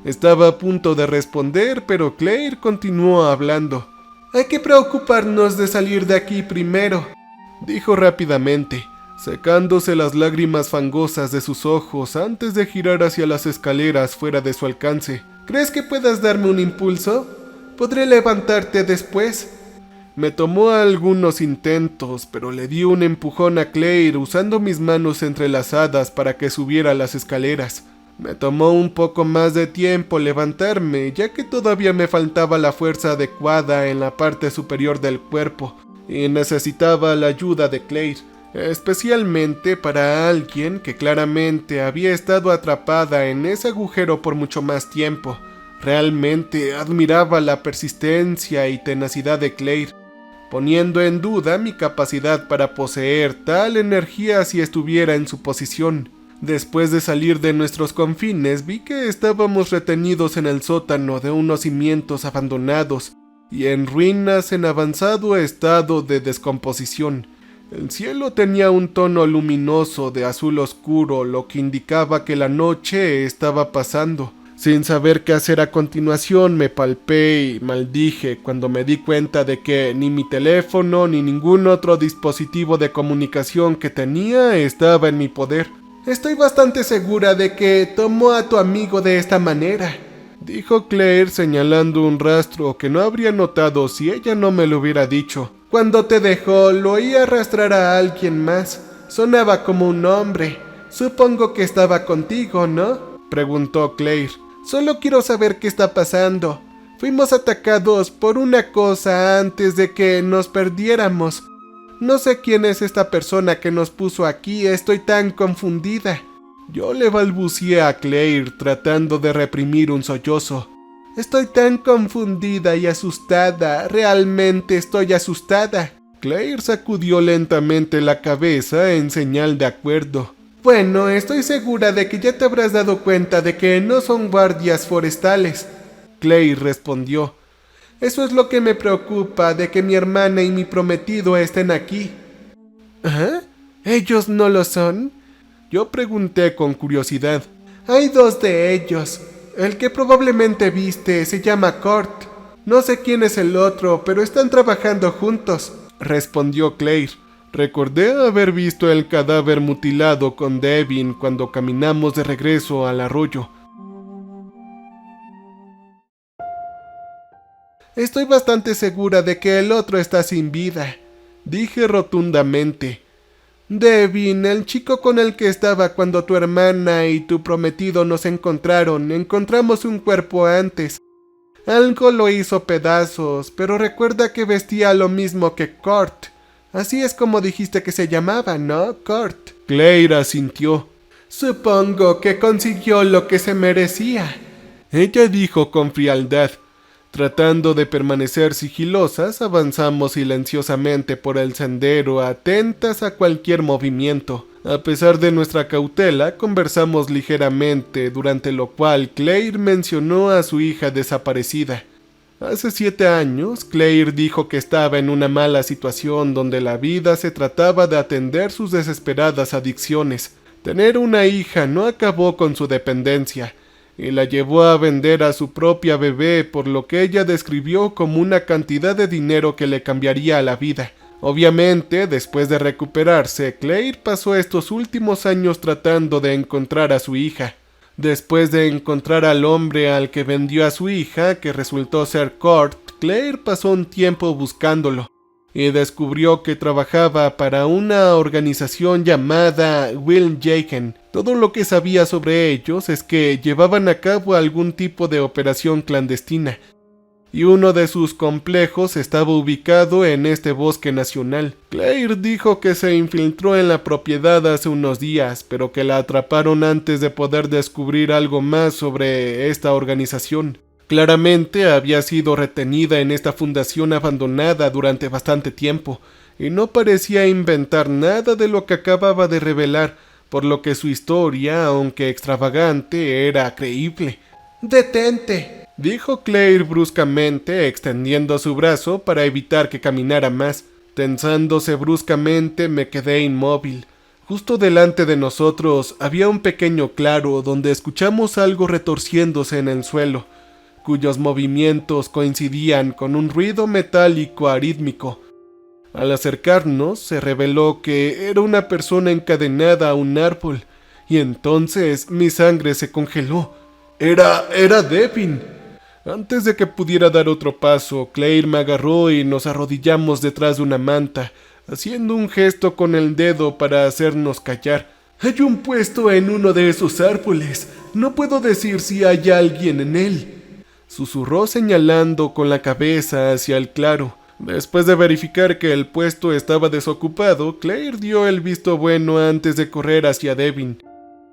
Speaker 1: Estaba a punto de responder, pero Claire continuó hablando. «Hay que preocuparnos de salir de aquí primero», dijo rápidamente, secándose las lágrimas fangosas de sus ojos antes de girar hacia las escaleras fuera de su alcance. «¿Crees que puedas darme un impulso? Podré levantarte después». Me tomó algunos intentos, pero le di un empujón a Claire usando mis manos entrelazadas para que subiera las escaleras. Me tomó un poco más de tiempo levantarme, ya que todavía me faltaba la fuerza adecuada en la parte superior del cuerpo, y necesitaba la ayuda de Claire, especialmente para alguien que claramente había estado atrapada en ese agujero por mucho más tiempo. Realmente admiraba la persistencia y tenacidad de Claire, poniendo en duda mi capacidad para poseer tal energía si estuviera en su posición. Después de salir de nuestros confines, vi que estábamos retenidos en el sótano de unos cimientos abandonados y en ruinas en avanzado estado de descomposición. El cielo tenía un tono luminoso de azul oscuro, lo que indicaba que la noche estaba pasando. Sin saber qué hacer a continuación, me palpé y maldije cuando me di cuenta de que ni mi teléfono ni ningún otro dispositivo de comunicación que tenía estaba en mi poder. «Estoy bastante segura de que tomó a tu amigo de esta manera», dijo Claire, señalando un rastro que no habría notado si ella no me lo hubiera dicho. «Cuando te dejó, lo oí arrastrar a alguien más. Sonaba como un hombre. Supongo que estaba contigo, ¿no?», preguntó Claire. «Solo quiero saber qué está pasando. Fuimos atacados por una cosa antes de que nos perdiéramos. No sé quién es esta persona que nos puso aquí, estoy tan confundida». Yo le balbuceé a Claire tratando de reprimir un sollozo. Estoy tan confundida y asustada, realmente estoy asustada. Claire sacudió lentamente la cabeza en señal de acuerdo. Bueno, estoy segura de que ya te habrás dado cuenta de que no son guardias forestales. Claire respondió. Eso es lo que me preocupa, de que mi hermana y mi prometido estén aquí. ¿Ah? ¿Ellos no lo son? Yo pregunté con curiosidad. Hay dos de ellos. El que probablemente viste se llama Kurt. No sé quién es el otro, pero están trabajando juntos, respondió Claire. Recordé haber visto el cadáver mutilado con Devin cuando caminamos de regreso al arroyo. Estoy bastante segura de que el otro está sin vida, dije rotundamente. Devin, el chico con el que estaba cuando tu hermana y tu prometido nos encontramos un cuerpo antes. Algo lo hizo pedazos, pero recuerda que vestía lo mismo que Kurt. Así es como dijiste que se llamaba, ¿no, Kurt? Claire asintió. Supongo que consiguió lo que se merecía, ella dijo con frialdad. Tratando de permanecer sigilosas, avanzamos silenciosamente por el sendero, atentas a cualquier movimiento. A pesar de nuestra cautela, conversamos ligeramente, durante lo cual Claire mencionó a su hija desaparecida. Hace 7 años, Claire dijo que estaba en una mala situación donde la vida se trataba de atender sus desesperadas adicciones. Tener una hija no acabó con su dependencia, y la llevó a vender a su propia bebé por lo que ella describió como una cantidad de dinero que le cambiaría la vida. Obviamente, después de recuperarse, Claire pasó estos últimos años tratando de encontrar a su hija. Después de encontrar al hombre al que vendió a su hija, que resultó ser Kurt, Claire pasó un tiempo buscándolo y descubrió que trabajaba para una organización llamada Will Jaken. Todo lo que sabía sobre ellos es que llevaban a cabo algún tipo de operación clandestina, y uno de sus complejos estaba ubicado en este bosque nacional. Claire dijo que se infiltró en la propiedad hace unos días, pero que la atraparon antes de poder descubrir algo más sobre esta organización. Claramente había sido retenida en esta fundación abandonada durante bastante tiempo, y no parecía inventar nada de lo que acababa de revelar, por lo que su historia, aunque extravagante, era creíble. «¡Detente!», dijo Claire bruscamente, extendiendo su brazo para evitar que caminara más. Tensándose bruscamente, me quedé inmóvil. Justo delante de nosotros había un pequeño claro donde escuchamos algo retorciéndose en el suelo, cuyos movimientos coincidían con un ruido metálico arítmico. Al acercarnos, se reveló que era una persona encadenada a un árbol, y entonces mi sangre se congeló. Era Devin. Antes de que pudiera dar otro paso, Claire me agarró y nos arrodillamos detrás de una manta, haciendo un gesto con el dedo para hacernos callar. «Hay un puesto en uno de esos árboles. No puedo decir si hay alguien en él», susurró señalando con la cabeza hacia el claro. Después de verificar que el puesto estaba desocupado, Claire dio el visto bueno antes de correr hacia Devin.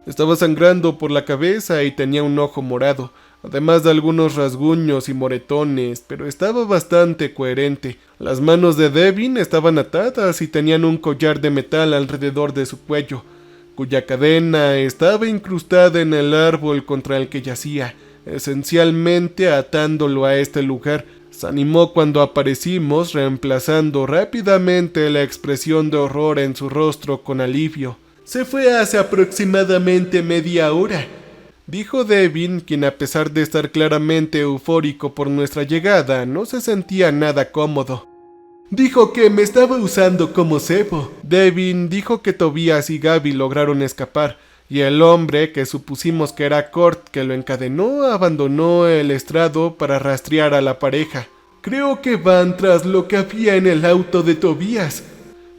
Speaker 1: Estaba sangrando por la cabeza y tenía un ojo morado, además de algunos rasguños y moretones, pero estaba bastante coherente. Las manos de Devin estaban atadas y tenían un collar de metal alrededor de su cuello, cuya cadena estaba incrustada en el árbol contra el que yacía, esencialmente atándolo a este lugar. Se animó cuando aparecimos, reemplazando rápidamente la expresión de horror en su rostro con alivio. «Se fue hace aproximadamente media hora», dijo Devin, quien a pesar de estar claramente eufórico por nuestra llegada, no se sentía nada cómodo. «Dijo que me estaba usando como cebo». Devin dijo que Tobias y Gaby lograron escapar, y el hombre, que supusimos que era Kurt que lo encadenó, abandonó el estrado para rastrear a la pareja. «Creo que van tras lo que había en el auto de Tobias»,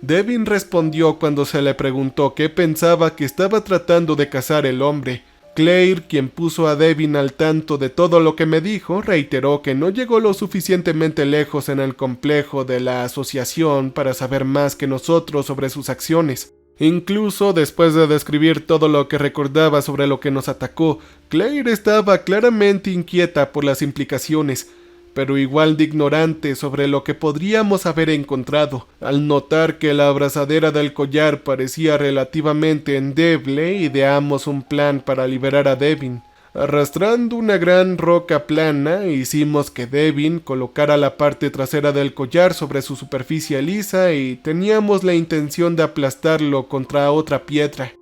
Speaker 1: Devin respondió cuando se le preguntó qué pensaba que estaba tratando de cazar el hombre. Claire, quien puso a Devin al tanto de todo lo que me dijo, reiteró que no llegó lo suficientemente lejos en el complejo de la asociación para saber más que nosotros sobre sus acciones. Incluso después de describir todo lo que recordaba sobre lo que nos atacó, Claire estaba claramente inquieta por las implicaciones, pero igual de ignorante sobre lo que podríamos haber encontrado. Al notar que la abrazadera del collar parecía relativamente endeble, ideamos un plan para liberar a Devin. Arrastrando una gran roca plana, hicimos que Devin colocara la parte trasera del collar sobre su superficie lisa y teníamos la intención de aplastarlo contra otra piedra.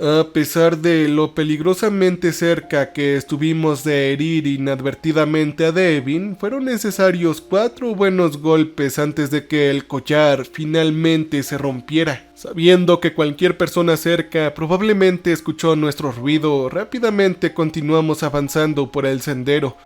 Speaker 1: A pesar de lo peligrosamente cerca que estuvimos de herir inadvertidamente a Devin, fueron necesarios 4 buenos golpes antes de que el collar finalmente se rompiera. Sabiendo que cualquier persona cerca probablemente escuchó nuestro ruido, rápidamente continuamos avanzando por el sendero,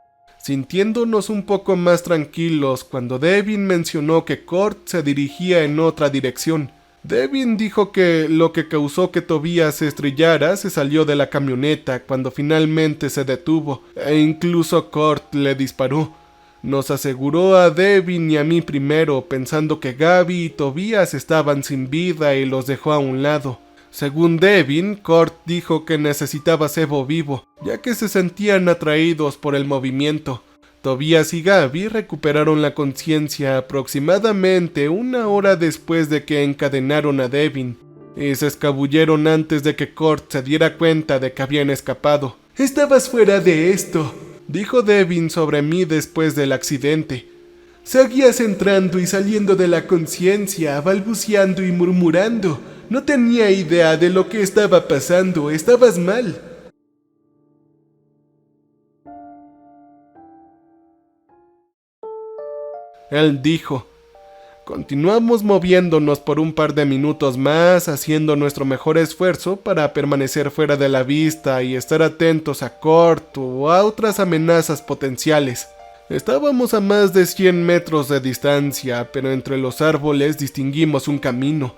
Speaker 1: sintiéndonos un poco más tranquilos cuando Devin mencionó que Cort se dirigía en otra dirección. Devin dijo que lo que causó que Tobias se estrellara se salió de la camioneta cuando finalmente se detuvo, e incluso Cort le disparó. Nos aseguró a Devin y a mí primero, pensando que Gaby y Tobias estaban sin vida y los dejó a un lado. Según Devin, Cort dijo que necesitaba cebo vivo, ya que se sentían atraídos por el movimiento. Tobias y Gaby recuperaron la conciencia aproximadamente 1 hora después de que encadenaron a Devin, y se escabulleron antes de que Cort se diera cuenta de que habían escapado. «Estabas fuera de esto», dijo Devin sobre mí después del accidente. «Seguías entrando y saliendo de la conciencia, balbuceando y murmurando. No tenía idea de lo que estaba pasando, estabas mal». Él dijo: «Continuamos moviéndonos por un par de minutos más, haciendo nuestro mejor esfuerzo para permanecer fuera de la vista y estar atentos a Cort o a otras amenazas potenciales. Estábamos a más de 100 metros de distancia, pero entre los árboles distinguimos un camino.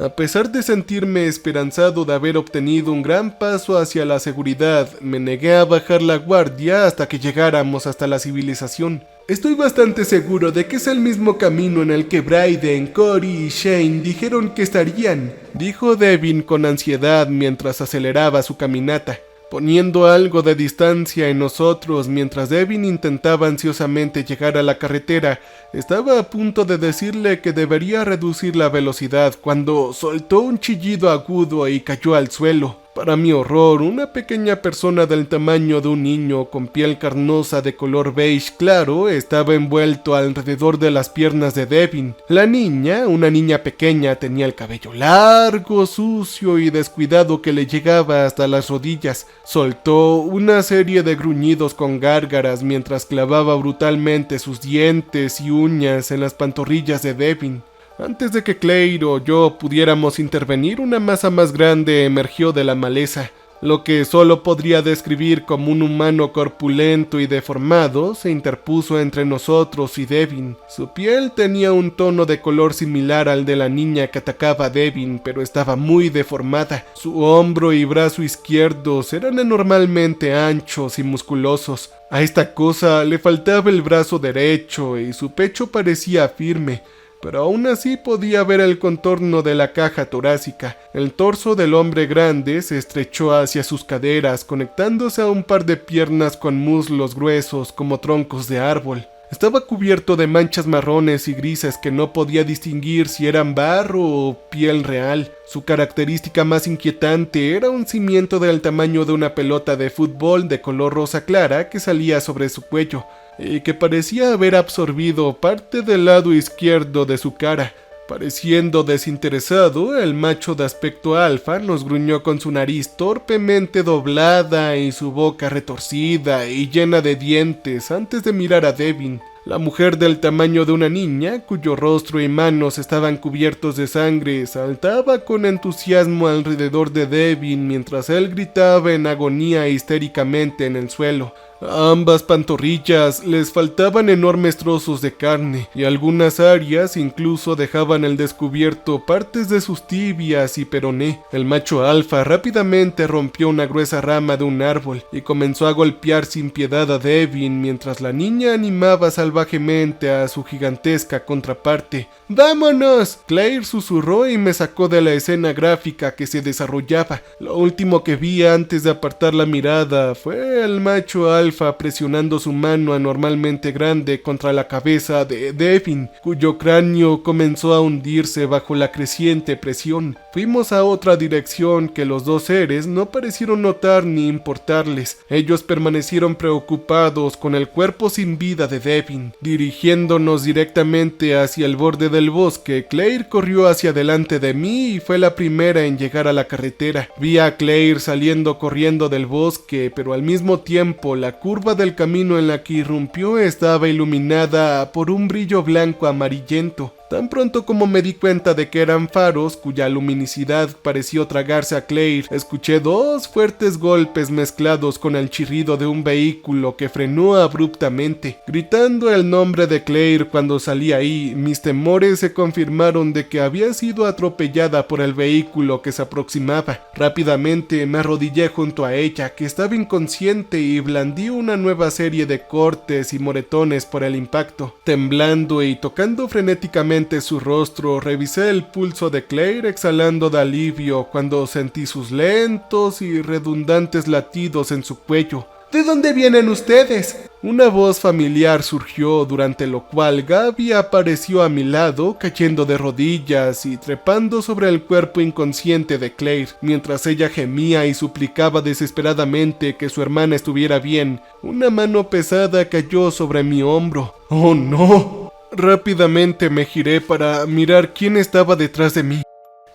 Speaker 1: A pesar de sentirme esperanzado de haber obtenido un gran paso hacia la seguridad, me negué a bajar la guardia hasta que llegáramos hasta la civilización. Estoy bastante seguro de que es el mismo camino en el que Bryden, Cory y Shane dijeron que estarían», dijo Devin con ansiedad mientras aceleraba su caminata, poniendo algo de distancia en nosotros. Mientras Devin intentaba ansiosamente llegar a la carretera, estaba a punto de decirle que debería reducir la velocidad cuando soltó un chillido agudo y cayó al suelo. Para mi horror, una pequeña persona del tamaño de un niño con piel carnosa de color beige claro estaba envuelto alrededor de las piernas de Devin. La niña, una niña pequeña, tenía el cabello largo, sucio y descuidado que le llegaba hasta las rodillas. Soltó una serie de gruñidos con gárgaras mientras clavaba brutalmente sus dientes y uñas en las pantorrillas de Devin. Antes de que Claire o yo pudiéramos intervenir, una masa más grande emergió de la maleza. Lo que solo podría describir como un humano corpulento y deformado se interpuso entre nosotros y Devin. Su piel tenía un tono de color similar al de la niña que atacaba a Devin, pero estaba muy deformada. Su hombro y brazo izquierdos eran anormalmente anchos y musculosos. A esta cosa le faltaba el brazo derecho y su pecho parecía firme, pero aún así podía ver el contorno de la caja torácica. El torso del hombre grande se estrechó hacia sus caderas, conectándose a un par de piernas con muslos gruesos como troncos de árbol. Estaba cubierto de manchas marrones y grises que no podía distinguir si eran barro o piel real. Su característica más inquietante era un cimiento del tamaño de una pelota de fútbol de color rosa clara que salía sobre su cuello, y que parecía haber absorbido parte del lado izquierdo de su cara. Pareciendo desinteresado, el macho de aspecto alfa nos gruñó con su nariz torpemente doblada y su boca retorcida y llena de dientes antes de mirar a Devin. La mujer del tamaño de una niña, cuyo rostro y manos estaban cubiertos de sangre, saltaba con entusiasmo alrededor de Devin mientras él gritaba en agonía histéricamente en el suelo. A ambas pantorrillas les faltaban enormes trozos de carne y algunas áreas incluso dejaban al descubierto partes de sus tibias y peroné. El macho alfa rápidamente rompió una gruesa rama de un árbol y comenzó a golpear sin piedad a Devin mientras la niña animaba salvajemente a su gigantesca contraparte. ¡Vámonos!, Claire susurró y me sacó de la escena gráfica que se desarrollaba. Lo último que vi antes de apartar la mirada fue el macho alfa presionando su mano anormalmente grande contra la cabeza de Devin, cuyo cráneo comenzó a hundirse bajo la creciente presión. Fuimos a otra dirección que los dos seres no parecieron notar ni importarles. Ellos permanecieron preocupados con el cuerpo sin vida de Devin. Dirigiéndonos directamente hacia el borde del bosque, Claire corrió hacia delante de mí y fue la primera en llegar a la carretera. Vi a Claire saliendo corriendo del bosque, pero al mismo tiempo la curva del camino en la que irrumpió estaba iluminada por un brillo blanco amarillento. Tan pronto como me di cuenta de que eran faros cuya luminosidad pareció tragarse a Claire, escuché dos fuertes golpes mezclados con el chirrido de un vehículo que frenó abruptamente. Gritando el nombre de Claire cuando salí ahí, mis temores se confirmaron de que había sido atropellada por el vehículo que se aproximaba. Rápidamente me arrodillé junto a ella, que estaba inconsciente, y blandí una nueva serie de cortes y moretones por el impacto. Temblando y tocando frenéticamente su rostro, revisé el pulso de Claire, exhalando de alivio cuando sentí sus lentos y redundantes latidos en su cuello. ¿De dónde vienen ustedes?, una voz familiar surgió, durante lo cual Gaby apareció a mi lado, cayendo de rodillas y trepando sobre el cuerpo inconsciente de Claire. Mientras ella gemía y suplicaba desesperadamente que su hermana estuviera bien, una mano pesada cayó sobre mi hombro. ¡Oh, no! Rápidamente me giré para mirar quién estaba detrás de mí,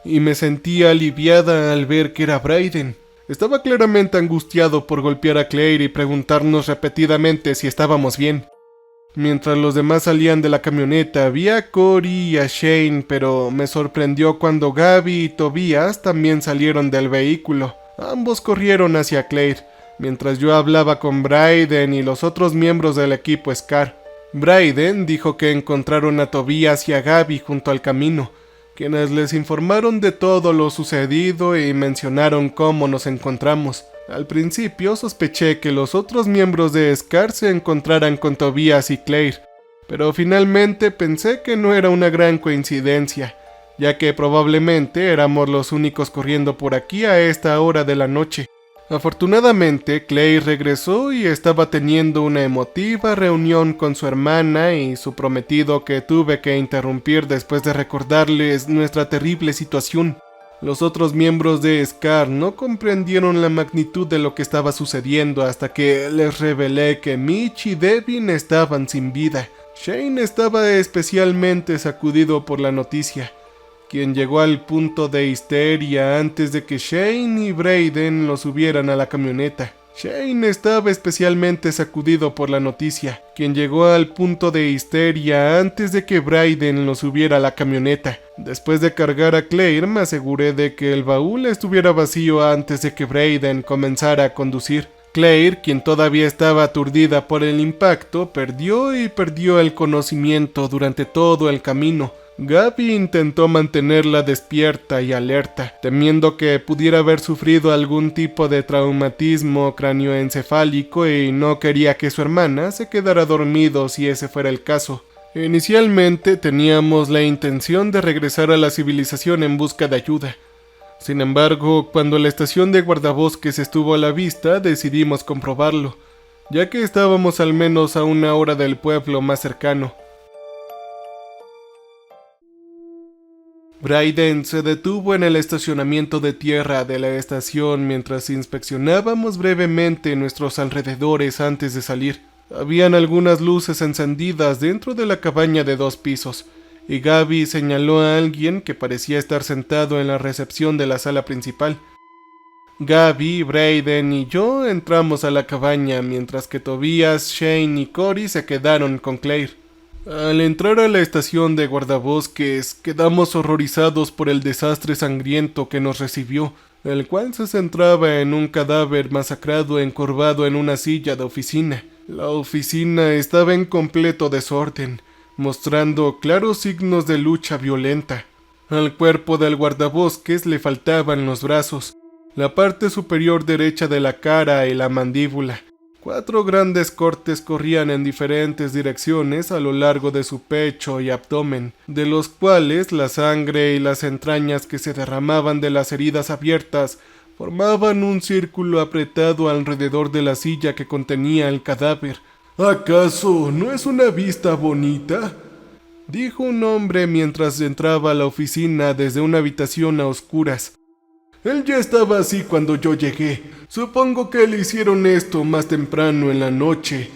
Speaker 1: y me sentí aliviada al ver que era Brayden. Estaba claramente angustiado por golpear a Claire y preguntarnos repetidamente si estábamos bien. Mientras los demás salían de la camioneta, vi a Cory y a Shane, pero me sorprendió cuando Gaby y Tobias también salieron del vehículo. Ambos corrieron hacia Claire, mientras yo hablaba con Brayden y los otros miembros del equipo Scar. Brayden dijo que encontraron a Tobias y a Gaby junto al camino, quienes les informaron de todo lo sucedido y mencionaron cómo nos encontramos. Al principio sospeché que los otros miembros de Scar se encontraran con Tobias y Claire, pero finalmente pensé que no era una gran coincidencia, ya que probablemente éramos los únicos corriendo por aquí a esta hora de la noche. Afortunadamente, Claire regresó y estaba teniendo una emotiva reunión con su hermana y su prometido, que tuve que interrumpir después de recordarles nuestra terrible situación. Los otros miembros de Scar no comprendieron la magnitud de lo que estaba sucediendo hasta que les revelé que Mitch y Devin estaban sin vida. Shane estaba especialmente sacudido por la noticia, quien llegó al punto de histeria antes de que Shane y Brayden lo subieran a la camioneta. Shane estaba especialmente sacudido por la noticia, quien llegó al punto de histeria antes de que Brayden lo subiera a la camioneta. Después de cargar a Claire, me aseguré de que el baúl estuviera vacío antes de que Brayden comenzara a conducir. Claire, quien todavía estaba aturdida por el impacto, perdió el conocimiento durante todo el camino. Gaby intentó mantenerla despierta y alerta, temiendo que pudiera haber sufrido algún tipo de traumatismo cráneoencefálico, y no quería que su hermana se quedara dormido si ese fuera el caso. Inicialmente teníamos la intención de regresar a la civilización en busca de ayuda. Sin embargo, cuando la estación de guardabosques estuvo a la vista, decidimos comprobarlo, ya que estábamos al menos a 1 hora del pueblo más cercano. Brayden se detuvo en el estacionamiento de tierra de la estación mientras inspeccionábamos brevemente nuestros alrededores antes de salir. Habían algunas luces encendidas dentro de la cabaña de 2 pisos, y Gaby señaló a alguien que parecía estar sentado en la recepción de la sala principal. Gaby, Brayden y yo entramos a la cabaña, mientras que Tobias, Shane y Cory se quedaron con Claire. Al entrar a la estación de guardabosques, quedamos horrorizados por el desastre sangriento que nos recibió. el cual se centraba en un cadáver masacrado encorvado en una silla de oficina. La oficina estaba en completo desorden, mostrando claros signos de lucha violenta. Al cuerpo del guardabosques le faltaban los brazos, la parte superior derecha de la cara y la mandíbula. 4 grandes cortes corrían en diferentes direcciones a lo largo de su pecho y abdomen, de los cuales la sangre y las entrañas que se derramaban de las heridas abiertas formaban un círculo apretado alrededor de la silla que contenía el cadáver. ¿Acaso no es una vista bonita?, dijo un hombre mientras entraba a la oficina desde una habitación a oscuras. Él ya estaba así cuando yo llegué. Supongo que le hicieron esto más temprano en la noche.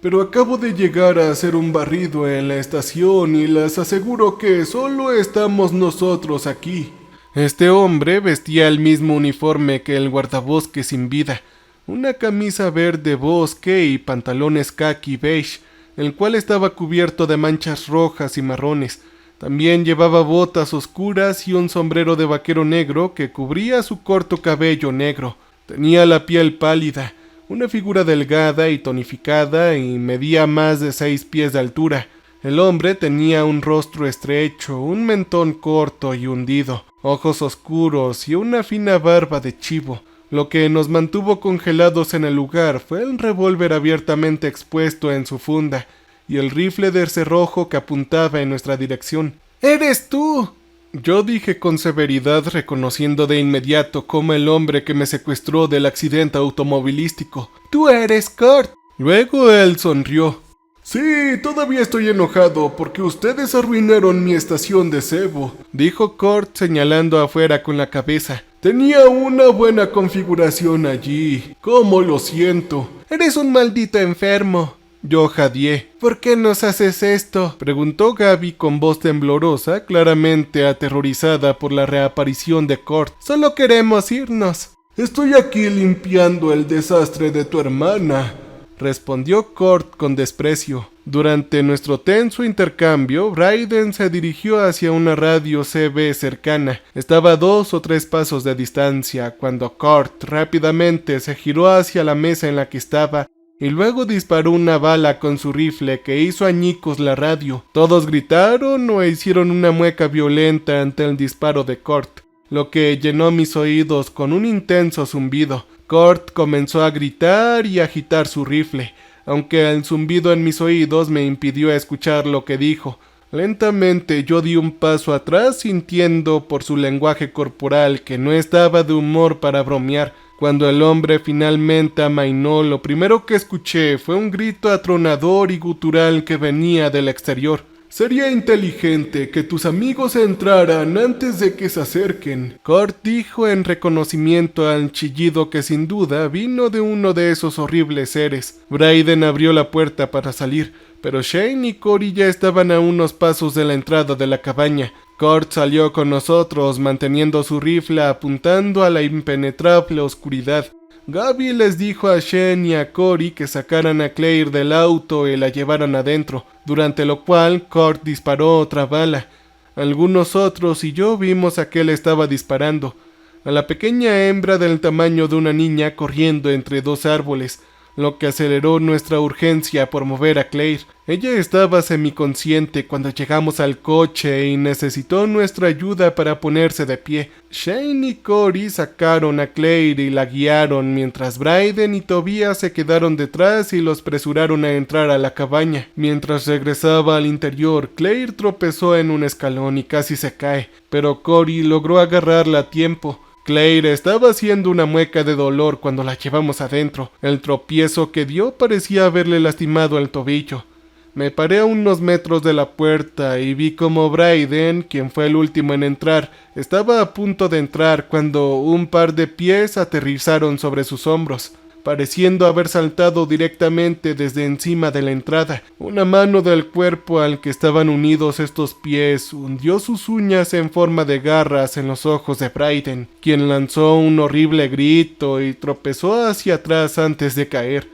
Speaker 1: Pero acabo de llegar a hacer un barrido en la estación y les aseguro que solo estamos nosotros aquí. Este hombre vestía el mismo uniforme que el guardabosque sin vida, una camisa verde bosque y pantalones caqui beige, el cual estaba cubierto de manchas rojas y marrones. También llevaba botas oscuras y un sombrero de vaquero negro que cubría su corto cabello negro. Tenía la piel pálida, una figura delgada y tonificada y medía más de 6 pies de altura. El hombre tenía un rostro estrecho, un mentón corto y hundido, ojos oscuros y una fina barba de chivo. Lo que nos mantuvo congelados en el lugar fue el revólver abiertamente expuesto en su funda y el rifle de cerrojo que apuntaba en nuestra dirección. ¡Eres tú!, yo dije con severidad, reconociendo de inmediato como el hombre que me secuestró del accidente automovilístico. ¡Tú eres Kurt! Luego él sonrió. Sí, todavía estoy enojado porque ustedes arruinaron mi estación de cebo, dijo Kurt señalando afuera con la cabeza. Tenía una buena configuración allí. ¿Cómo lo siento? Eres un maldito enfermo. Yo jadeé. ¿Por qué nos haces esto?, preguntó Gaby con voz temblorosa, claramente aterrorizada por la reaparición de Kurt. Solo queremos irnos. Estoy aquí limpiando el desastre de tu hermana, respondió Kurt con desprecio. Durante nuestro tenso intercambio, Brayden se dirigió hacia una radio CB cercana. Estaba a 2 o 3 pasos de distancia cuando Kurt rápidamente se giró hacia la mesa en la que estaba y luego disparó una bala con su rifle que hizo añicos la radio. Todos gritaron o hicieron una mueca violenta ante el disparo de Kurt, lo que llenó mis oídos con un intenso zumbido. Kurt comenzó a gritar y agitar su rifle, aunque el zumbido en mis oídos me impidió escuchar lo que dijo. Lentamente yo di un paso atrás, sintiendo por su lenguaje corporal que no estaba de humor para bromear. Cuando el hombre finalmente amainó, lo primero que escuché fue un grito atronador y gutural que venía del exterior. Sería inteligente que tus amigos entraran antes de que se acerquen, Kurt dijo en reconocimiento al chillido que sin duda vino de uno de esos horribles seres. Brayden abrió la puerta para salir, pero Shane y Cory ya estaban a unos pasos de la entrada de la cabaña. Kurt salió con nosotros, manteniendo su rifle apuntando a la impenetrable oscuridad. Gaby les dijo a Shane y a Cory que sacaran a Claire del auto y la llevaran adentro, durante lo cual Kurt disparó otra bala. Algunos otros y yo vimos a que él estaba disparando a la pequeña hembra del tamaño de una niña corriendo entre 2 árboles, lo que aceleró nuestra urgencia por mover a Claire. Ella estaba semiconsciente cuando llegamos al coche y necesitó nuestra ayuda para ponerse de pie. Shane y Cory sacaron a Claire y la guiaron, mientras Brayden y Tobias se quedaron detrás y los apresuraron a entrar a la cabaña. Mientras regresaba al interior, Claire tropezó en un escalón y casi se cae, pero Cory logró agarrarla a tiempo. Claire estaba haciendo una mueca de dolor cuando la llevamos adentro. El tropiezo que dio parecía haberle lastimado el tobillo. Me paré a unos metros de la puerta y vi como Brayden, quien fue el último en entrar, estaba a punto de entrar cuando un par de pies aterrizaron sobre sus hombros, pareciendo haber saltado directamente desde encima de la entrada. Una mano del cuerpo al que estaban unidos estos pies hundió sus uñas en forma de garras en los ojos de Brayden, quien lanzó un horrible grito y tropezó hacia atrás antes de caer.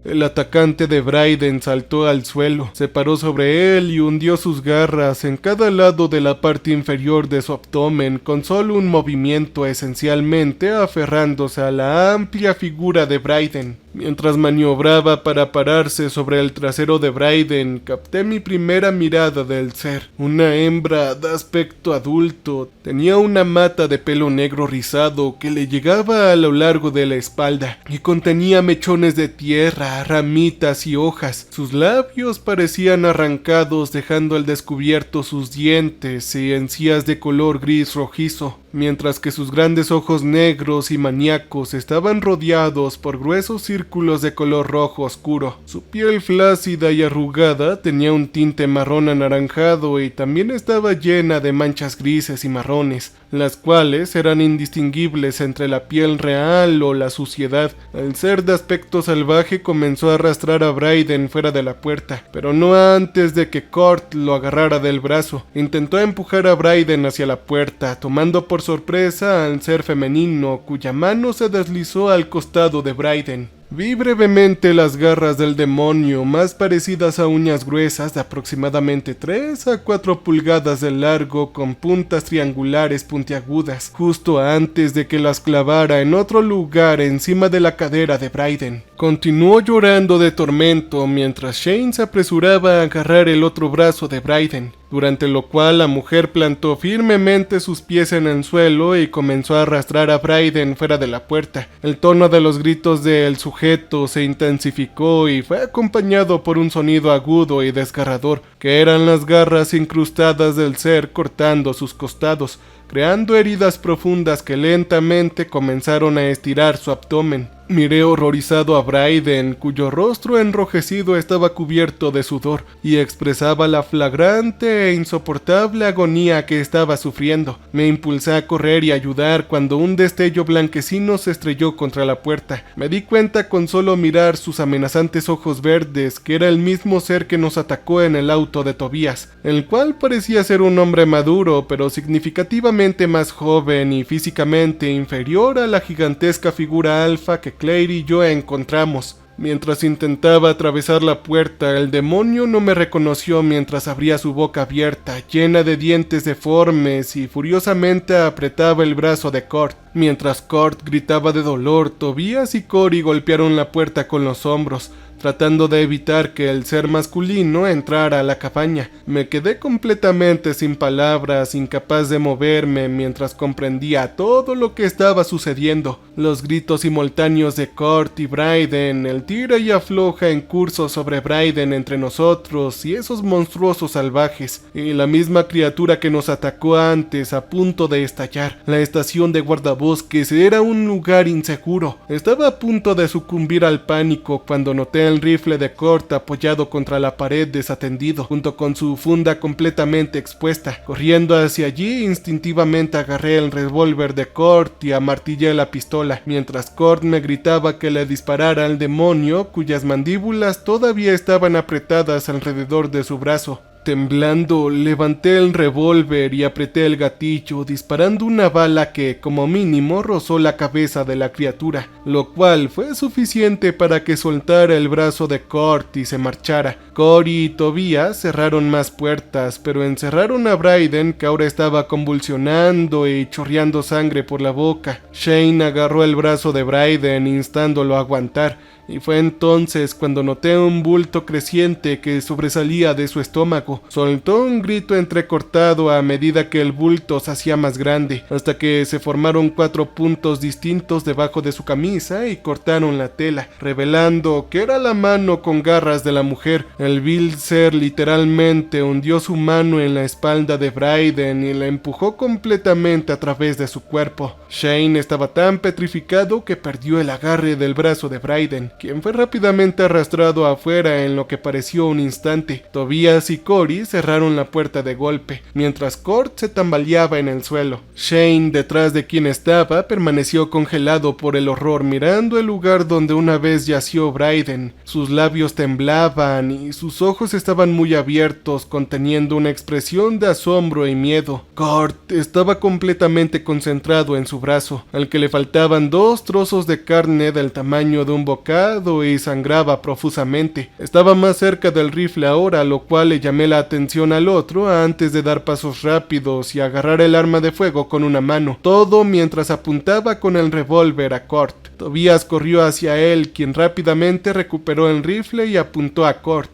Speaker 1: El atacante de Bryden saltó al suelo, se paró sobre él y hundió sus garras en cada lado de la parte inferior de su abdomen con solo un movimiento, esencialmente aferrándose a la amplia figura de Bryden. Mientras maniobraba para pararse sobre el trasero de Bryden, capté mi primera mirada del ser. Una hembra de aspecto adulto, tenía una mata de pelo negro rizado que le llegaba a lo largo de la espalda y contenía mechones de tierra, ramitas y hojas. Sus labios parecían arrancados, dejando al descubierto sus dientes y encías de color gris rojizo, mientras que sus grandes ojos negros y maníacos estaban rodeados por gruesos círculos de color rojo oscuro. Su piel flácida y arrugada tenía un tinte marrón anaranjado y también estaba llena de manchas grises y marrones, las cuales eran indistinguibles entre la piel real o la suciedad. El ser de aspecto salvaje comenzó a arrastrar a Bryden fuera de la puerta, pero no antes de que Cort lo agarrara del brazo. Intentó empujar a Bryden hacia la puerta, tomando por sorpresa al ser femenino, cuya mano se deslizó al costado de Bryden. Vi brevemente las garras del demonio, más parecidas a uñas gruesas de aproximadamente 3 a 4 pulgadas de largo, con puntas triangulares puntiagudas, justo antes de que las clavara en otro lugar encima de la cadera de Bryden. Continuó llorando de tormento mientras Shane se apresuraba a agarrar el otro brazo de Bryden, durante lo cual la mujer plantó firmemente sus pies en el suelo y comenzó a arrastrar a Bryden fuera de la puerta. El tono de los gritos del sujeto se intensificó y fue acompañado por un sonido agudo y desgarrador, que eran las garras incrustadas del ser cortando sus costados, creando heridas profundas que lentamente comenzaron a estirar su abdomen. Miré horrorizado a Bryden, cuyo rostro enrojecido estaba cubierto de sudor y expresaba la flagrante e insoportable agonía que estaba sufriendo. Me impulsé a correr y ayudar cuando un destello blanquecino se estrelló contra la puerta. Me di cuenta con solo mirar sus amenazantes ojos verdes que era el mismo ser que nos atacó en el auto de Tobias, el cual parecía ser un hombre maduro, pero significativamente más joven y físicamente inferior a la gigantesca figura alfa que Claire y yo encontramos. Mientras intentaba atravesar la puerta, el demonio no me reconoció mientras abría su boca abierta, llena de dientes deformes, y furiosamente apretaba el brazo de Cort. Mientras Cort gritaba de dolor, Tobias y Cory golpearon la puerta con los hombros, tratando de evitar que el ser masculino entrara a la cabaña. Me quedé completamente sin palabras, incapaz de moverme mientras comprendía todo lo que estaba sucediendo. Los gritos simultáneos de Cort y Bryden, el tira y afloja en curso sobre Bryden entre nosotros y esos monstruosos salvajes, y la misma criatura que nos atacó antes a punto de estallar. La estación de guardabosques era un lugar inseguro. Estaba a punto de sucumbir al pánico cuando noté el rifle de Cort apoyado contra la pared desatendido, junto con su funda completamente expuesta. Corriendo hacia allí, instintivamente agarré el revólver de Cort y amartillé la pistola, mientras Cort me gritaba que le disparara al demonio, cuyas mandíbulas todavía estaban apretadas alrededor de su brazo. Temblando, levanté el revólver y apreté el gatillo, disparando una bala que, como mínimo, rozó la cabeza de la criatura, lo cual fue suficiente para que soltara el brazo de Cort y se marchara. Cory y Tobias cerraron más puertas, pero encerraron a Bryden, que ahora estaba convulsionando y chorreando sangre por la boca. Shane agarró el brazo de Bryden, instándolo a aguantar, y fue entonces cuando noté un bulto creciente que sobresalía de su estómago. Soltó un grito entrecortado a medida que el bulto se hacía más grande, hasta que se formaron 4 puntos distintos debajo de su camisa y cortaron la tela, revelando que era la mano con garras de la mujer. El vil ser literalmente hundió su mano en la espalda de Bryden y la empujó completamente a través de su cuerpo. Shane estaba tan petrificado que perdió el agarre del brazo de Bryden, quien fue rápidamente arrastrado afuera en lo que pareció un instante. Tobias y Cory cerraron la puerta de golpe, mientras Cort se tambaleaba en el suelo. Shane, detrás de quien estaba, permaneció congelado por el horror, mirando el lugar donde una vez yació Bryden. Sus labios temblaban y sus ojos estaban muy abiertos, conteniendo una expresión de asombro y miedo. Cort estaba completamente concentrado en su brazo, al que le faltaban 2 trozos de carne del tamaño de un bocado cortado y sangraba profusamente. Estaba más cerca del rifle ahora, lo cual le llamé la atención al otro antes de dar pasos rápidos y agarrar el arma de fuego con una mano, todo mientras apuntaba con el revólver a Kurt. Tobias corrió hacia él, quien rápidamente recuperó el rifle y apuntó a Kurt.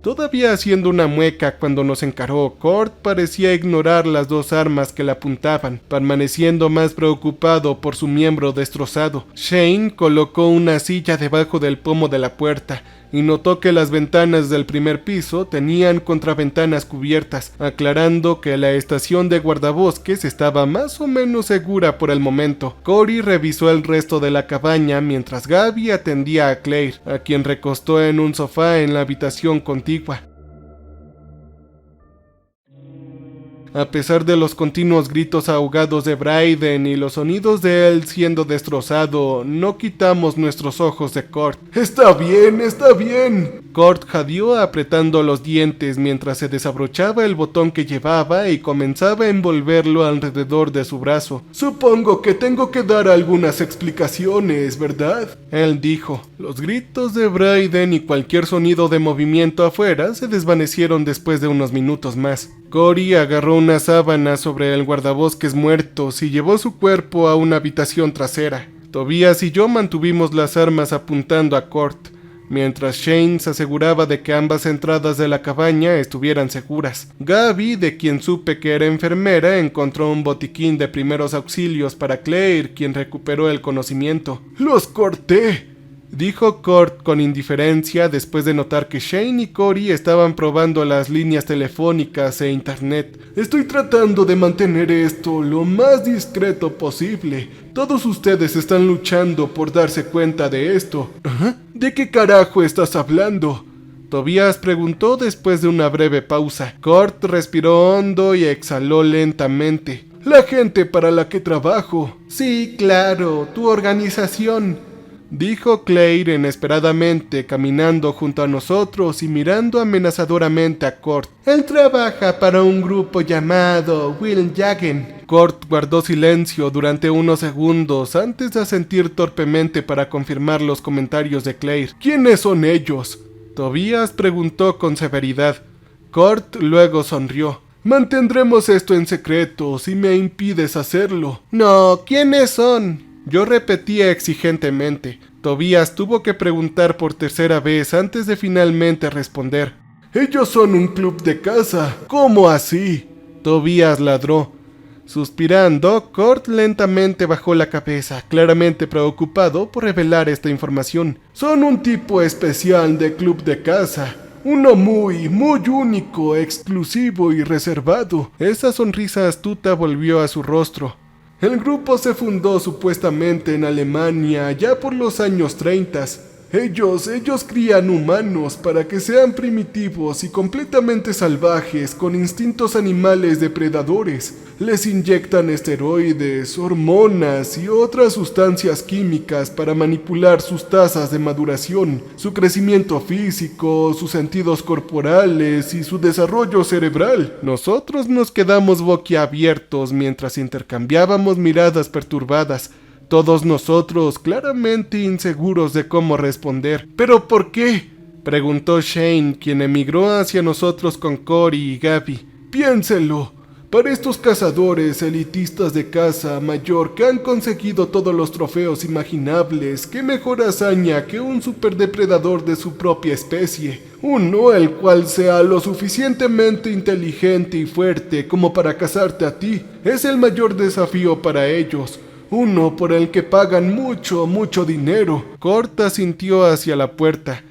Speaker 1: Todavía haciendo una mueca cuando nos encaró, Kurt parecía ignorar las dos armas que le apuntaban, permaneciendo más preocupado por su miembro destrozado. Shane colocó una silla debajo del pomo de la puerta y notó que las ventanas del primer piso tenían contraventanas cubiertas, aclarando que la estación de guardabosques estaba más o menos segura por el momento. Cory revisó el resto de la cabaña mientras Gaby atendía a Claire, a quien recostó en un sofá en la habitación contigua. A pesar de los continuos gritos ahogados de Bryden y los sonidos de él siendo destrozado, no quitamos nuestros ojos de Kurt.
Speaker 2: ¡Está bien, está bien!
Speaker 1: Kurt jadeó apretando los dientes mientras se desabrochaba el botón que llevaba y comenzaba a envolverlo alrededor de su brazo.
Speaker 2: Supongo que tengo que dar algunas explicaciones, ¿verdad?
Speaker 1: Él dijo. Los gritos de Bryden y cualquier sonido de movimiento afuera se desvanecieron después de unos minutos más. Cory agarró una sábana sobre el guardabosques muertos y llevó su cuerpo a una habitación trasera. Tobias y yo mantuvimos las armas apuntando a Kurt, mientras Shane se aseguraba de que ambas entradas de la cabaña estuvieran seguras. Gaby, de quien supe que era enfermera, encontró un botiquín de primeros auxilios para Claire, quien recuperó el conocimiento.
Speaker 2: ¡Los corté!,
Speaker 1: dijo Kurt con indiferencia después de notar que Shane y Cory estaban probando las líneas telefónicas e internet.
Speaker 2: Estoy tratando de mantener esto lo más discreto posible. Todos ustedes están luchando por darse cuenta de esto.
Speaker 1: ¿Ah?
Speaker 2: ¿De qué carajo estás hablando?,
Speaker 1: Tobias preguntó después de una breve pausa. Kurt respiró hondo y exhaló lentamente.
Speaker 2: La gente para la que trabajo.
Speaker 1: Sí, claro, tu organización, dijo Claire inesperadamente, caminando junto a nosotros y mirando amenazadoramente a Kurt. Él trabaja para un grupo llamado Will Jagen. Kurt guardó silencio durante unos segundos antes de asentir torpemente para confirmar los comentarios de Claire.
Speaker 2: ¿Quiénes son ellos?,
Speaker 1: Tobias preguntó con severidad. Kurt luego sonrió.
Speaker 2: Mantendremos esto en secreto si me impides hacerlo.
Speaker 1: No, ¿quiénes son?, yo repetía exigentemente. Tobias tuvo que preguntar por tercera vez antes de finalmente responder.
Speaker 2: Ellos son un club de caza. ¿Cómo así?,
Speaker 1: Tobias ladró. Suspirando, Kurt lentamente bajó la cabeza, claramente preocupado por revelar esta información.
Speaker 2: Son un tipo especial de club de caza. Uno muy único, exclusivo y reservado.
Speaker 1: Esa sonrisa astuta volvió a su rostro.
Speaker 2: El grupo se fundó supuestamente en Alemania ya por los años 30. Ellos crían humanos para que sean primitivos y completamente salvajes con instintos animales depredadores. Les inyectan esteroides, hormonas y otras sustancias químicas para manipular sus tasas de maduración, su crecimiento físico, sus sentidos corporales y su desarrollo cerebral.
Speaker 1: Nosotros nos quedamos boquiabiertos mientras intercambiábamos miradas perturbadas. Todos nosotros claramente inseguros de cómo responder.
Speaker 2: ¿Pero por qué?,
Speaker 1: preguntó Shane, quien emigró hacia nosotros con Cory y Gaby.
Speaker 2: Piénselo. Para estos cazadores elitistas de caza mayor que han conseguido todos los trofeos imaginables, ¿qué mejor hazaña que un superdepredador de su propia especie? Uno el cual sea lo suficientemente inteligente y fuerte como para cazarte a ti. Es el mayor desafío para ellos. Uno por el que pagan mucho dinero.
Speaker 1: Kurt asintió hacia la puerta.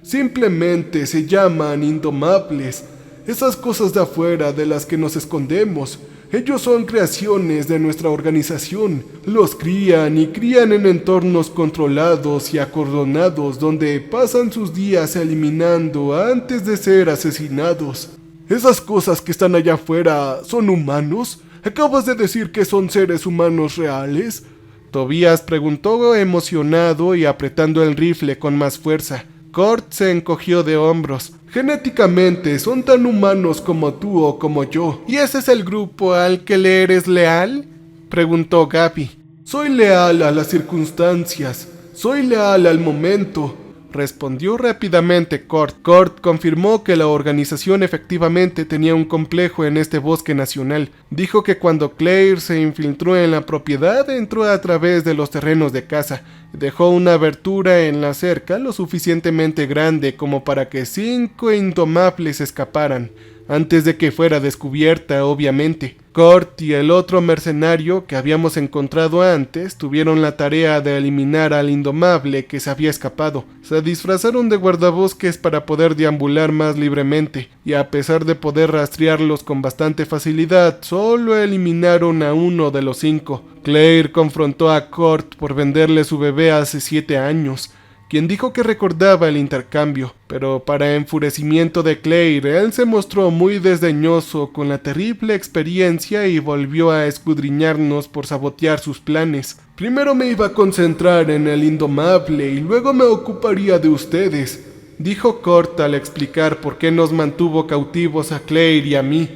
Speaker 2: Simplemente se llaman indomables. Esas cosas de afuera de las que nos escondemos. Ellos son creaciones de nuestra organización. Los crían en entornos controlados y acordonados donde pasan sus días eliminando antes de ser asesinados. ¿Esas cosas que están allá afuera son humanos? ¿Acabas de decir que son seres humanos reales?,
Speaker 1: Tobias preguntó emocionado y apretando el rifle con más fuerza. Kurt se encogió de hombros.
Speaker 2: Genéticamente son tan humanos como tú o como yo.
Speaker 1: ¿Y ese es el grupo al que le eres leal?, preguntó Gaby.
Speaker 2: Soy leal a las circunstancias. Soy leal al momento,
Speaker 1: respondió rápidamente Cort. Cort confirmó que la organización efectivamente tenía un complejo en este bosque nacional. Dijo que cuando Claire se infiltró en la propiedad, entró a través de los terrenos de caza. Dejó una abertura en la cerca lo suficientemente grande como para que 5 indomables escaparan, antes de que fuera descubierta, obviamente. Cort y el otro mercenario que habíamos encontrado antes tuvieron la tarea de eliminar al indomable que se había escapado. Se disfrazaron de guardabosques para poder deambular más libremente, y a pesar de poder rastrearlos con bastante facilidad, solo eliminaron a uno de los 5. Claire confrontó a Cort por venderle su bebé hace 7 años, quien dijo que recordaba el intercambio, pero para enfurecimiento de Claire, él se mostró muy desdeñoso con la terrible experiencia y volvió a escudriñarnos por sabotear sus planes.
Speaker 2: Primero me iba a concentrar en el indomable y luego me ocuparía de ustedes,
Speaker 1: dijo Cort al explicar por qué nos mantuvo cautivos a Claire y a mí.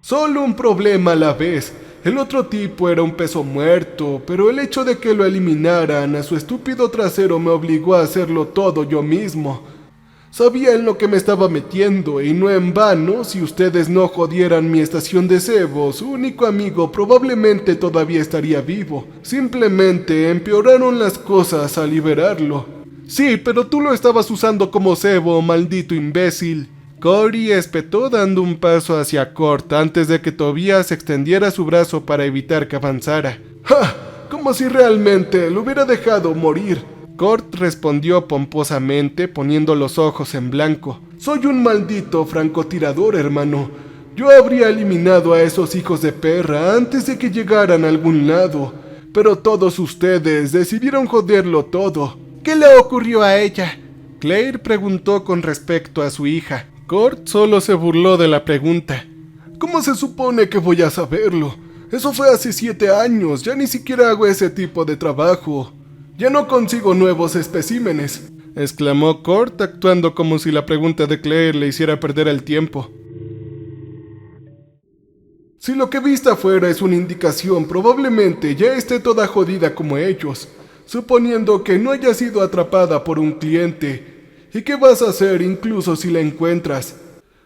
Speaker 2: Solo un problema a la vez. El otro tipo era un peso muerto, pero el hecho de que lo eliminaran a su estúpido trasero me obligó a hacerlo todo yo mismo. Sabía en lo que me estaba metiendo, y no en vano. Si ustedes no jodieran mi estación de cebo, su único amigo probablemente todavía estaría vivo. Simplemente empeoraron las cosas al liberarlo.
Speaker 1: Sí, pero tú lo estabas usando como cebo, maldito imbécil. Cory espetó dando un paso hacia Cort antes de que Tobias extendiera su brazo para evitar que avanzara.
Speaker 2: ¡Ja! Como si realmente lo hubiera dejado morir.
Speaker 1: Cort respondió pomposamente, poniendo los ojos en blanco.
Speaker 2: Soy un maldito francotirador, hermano. Yo habría eliminado a esos hijos de perra antes de que llegaran a algún lado. Pero todos ustedes decidieron joderlo todo.
Speaker 1: ¿Qué le ocurrió a ella?, Claire preguntó con respecto a su hija. Cort solo se burló de la pregunta.
Speaker 2: ¿Cómo se supone que voy a saberlo? Eso fue hace 7 años, ya ni siquiera hago ese tipo de trabajo. Ya no consigo nuevos especímenes,
Speaker 1: exclamó Cort, actuando como si la pregunta de Claire le hiciera perder el tiempo.
Speaker 2: Si lo que viste afuera es una indicación, probablemente ya esté toda jodida como ellos, suponiendo que no haya sido atrapada por un cliente. ¿Y qué vas a hacer incluso si la encuentras?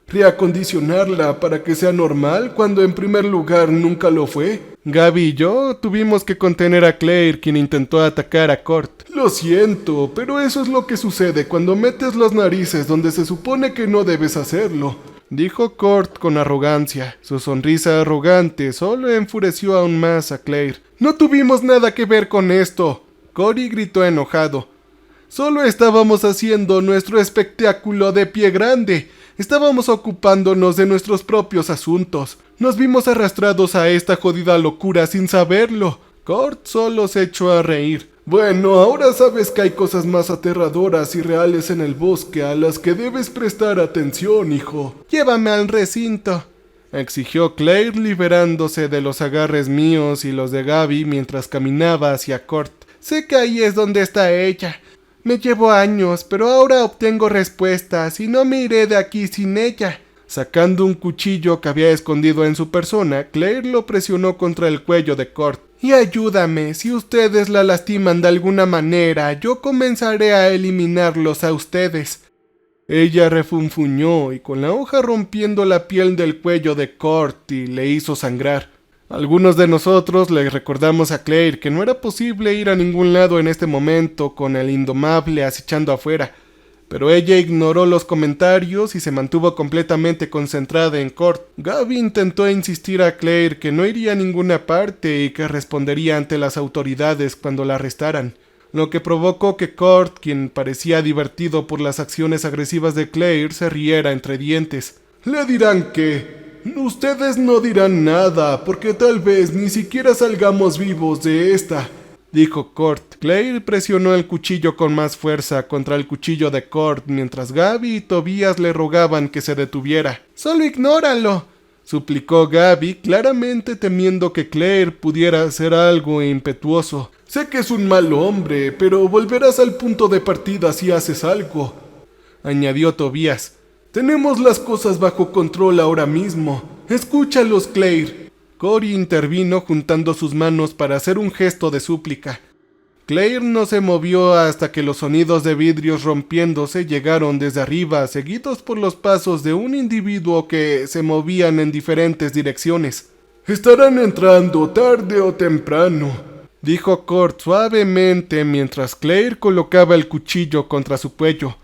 Speaker 2: ¿Reacondicionarla para que sea normal cuando en primer lugar nunca lo fue?
Speaker 1: Gaby y yo tuvimos que contener a Claire, quien intentó atacar a Cort.
Speaker 2: Lo siento, pero eso es lo que sucede cuando metes las narices donde se supone que no debes hacerlo,
Speaker 1: dijo Cort con arrogancia. Su sonrisa arrogante solo enfureció aún más a Claire.
Speaker 2: No tuvimos nada que ver con esto,
Speaker 1: Cory gritó enojado.
Speaker 2: Solo estábamos haciendo nuestro espectáculo de pie grande. Estábamos ocupándonos de nuestros propios asuntos. Nos vimos arrastrados a esta jodida locura sin saberlo.
Speaker 1: Cort solo se echó a reír.
Speaker 2: Bueno, ahora sabes que hay cosas más aterradoras y reales en el bosque a las que debes prestar atención, hijo.
Speaker 1: Llévame al recinto, exigió Claire, liberándose de los agarres míos y los de Gaby mientras caminaba hacia Cort. Sé que ahí es donde está ella. Me llevó años, pero ahora obtengo respuestas y no me iré de aquí sin ella. Sacando un cuchillo que había escondido en su persona, Claire lo presionó contra el cuello de Cort. Y ayúdame, si ustedes la lastiman de alguna manera, yo comenzaré a eliminarlos a ustedes. Ella refunfuñó y con la hoja rompiendo la piel del cuello de Cort y le hizo sangrar. Algunos de nosotros le recordamos a Claire que no era posible ir a ningún lado en este momento con el indomable acechando afuera, pero ella ignoró los comentarios y se mantuvo completamente concentrada en Cort. Gaby intentó insistir a Claire que no iría a ninguna parte y que respondería ante las autoridades cuando la arrestaran, lo que provocó que Cort, quien parecía divertido por las acciones agresivas de Claire, se riera entre dientes.
Speaker 2: Le dirán que... Ustedes no dirán nada, porque tal vez ni siquiera salgamos vivos de esta,
Speaker 1: dijo Cort. Claire presionó el cuchillo con más fuerza contra el cuchillo de Cort, mientras Gaby y Tobias le rogaban que se detuviera.
Speaker 2: ¡Solo ignóralo!,
Speaker 1: suplicó Gaby, claramente temiendo que Claire pudiera hacer algo impetuoso.
Speaker 2: Sé que es un mal hombre, pero volverás al punto de partida si haces algo,
Speaker 1: añadió Tobias.
Speaker 2: Tenemos las cosas bajo control ahora mismo. Escúchalos, Claire.
Speaker 1: Cory intervino juntando sus manos para hacer un gesto de súplica. Claire no se movió hasta que los sonidos de vidrios rompiéndose llegaron desde arriba, seguidos por los pasos de un individuo que se movían en diferentes direcciones.
Speaker 2: «Estarán entrando tarde o temprano»,
Speaker 1: dijo Cort suavemente mientras Claire colocaba el cuchillo contra su cuello.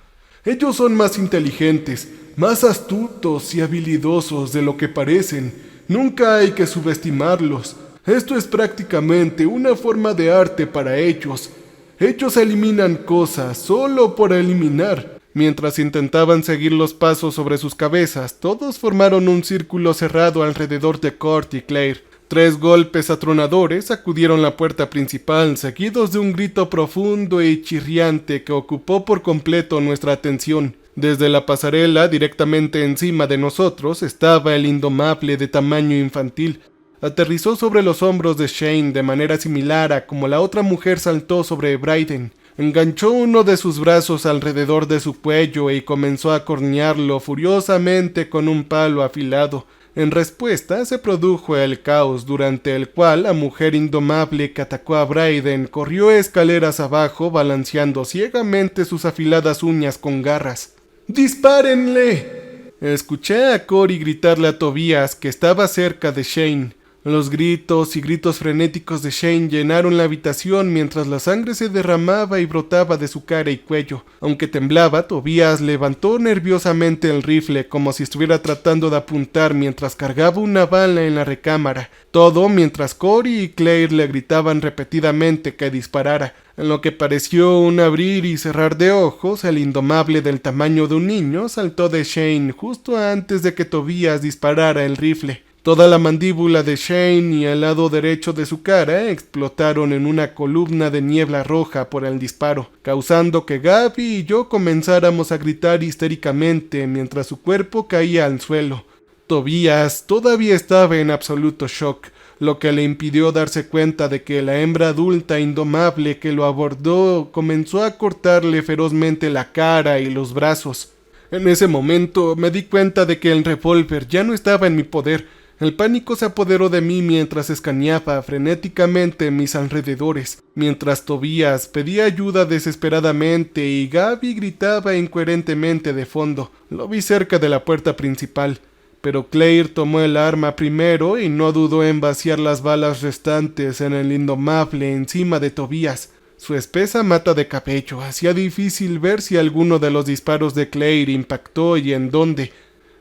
Speaker 2: «Ellos son más inteligentes, más astutos y habilidosos de lo que parecen. Nunca hay que subestimarlos. Esto es prácticamente una forma de arte para ellos. Ellos eliminan cosas solo por eliminar».
Speaker 1: Mientras intentaban seguir los pasos sobre sus cabezas, todos formaron un círculo cerrado alrededor de Cort y Claire. 3 golpes atronadores sacudieron la puerta principal, seguidos de un grito profundo y chirriante que ocupó por completo nuestra atención. Desde la pasarela, directamente encima de nosotros, estaba el indomable de tamaño infantil. Aterrizó sobre los hombros de Shane de manera similar a como la otra mujer saltó sobre Bryden. Enganchó uno de sus brazos alrededor de su cuello y comenzó a cornearlo furiosamente con un palo afilado. En respuesta se produjo el caos, durante el cual la mujer indomable que atacó a Bryden corrió escaleras abajo balanceando ciegamente sus afiladas uñas con garras.
Speaker 2: «¡Dispárenle!»,
Speaker 1: escuché a Cory gritarle a Tobias, que estaba cerca de Shane. Los gritos y gritos frenéticos de Shane llenaron la habitación mientras la sangre se derramaba y brotaba de su cara y cuello. Aunque temblaba, Tobias levantó nerviosamente el rifle como si estuviera tratando de apuntar mientras cargaba una bala en la recámara. Todo mientras Cory y Claire le gritaban repetidamente que disparara. En lo que pareció un abrir y cerrar de ojos, el indomable del tamaño de un niño saltó de Shane justo antes de que Tobias disparara el rifle. Toda la mandíbula de Shane y el lado derecho de su cara explotaron en una columna de niebla roja por el disparo, causando que Gaby y yo comenzáramos a gritar histéricamente mientras su cuerpo caía al suelo. Tobias todavía estaba en absoluto shock, lo que le impidió darse cuenta de que la hembra adulta indomable que lo abordó comenzó a cortarle ferozmente la cara y los brazos. En ese momento me di cuenta de que el revólver ya no estaba en mi poder. El pánico se apoderó de mí mientras escaneaba frenéticamente mis alrededores, mientras Tobias pedía ayuda desesperadamente y Gaby gritaba incoherentemente de fondo. Lo vi cerca de la puerta principal, pero Claire tomó el arma primero y no dudó en vaciar las balas restantes en el indomable encima de Tobias. Su espesa mata de cabello hacía difícil ver si alguno de los disparos de Claire impactó y en dónde,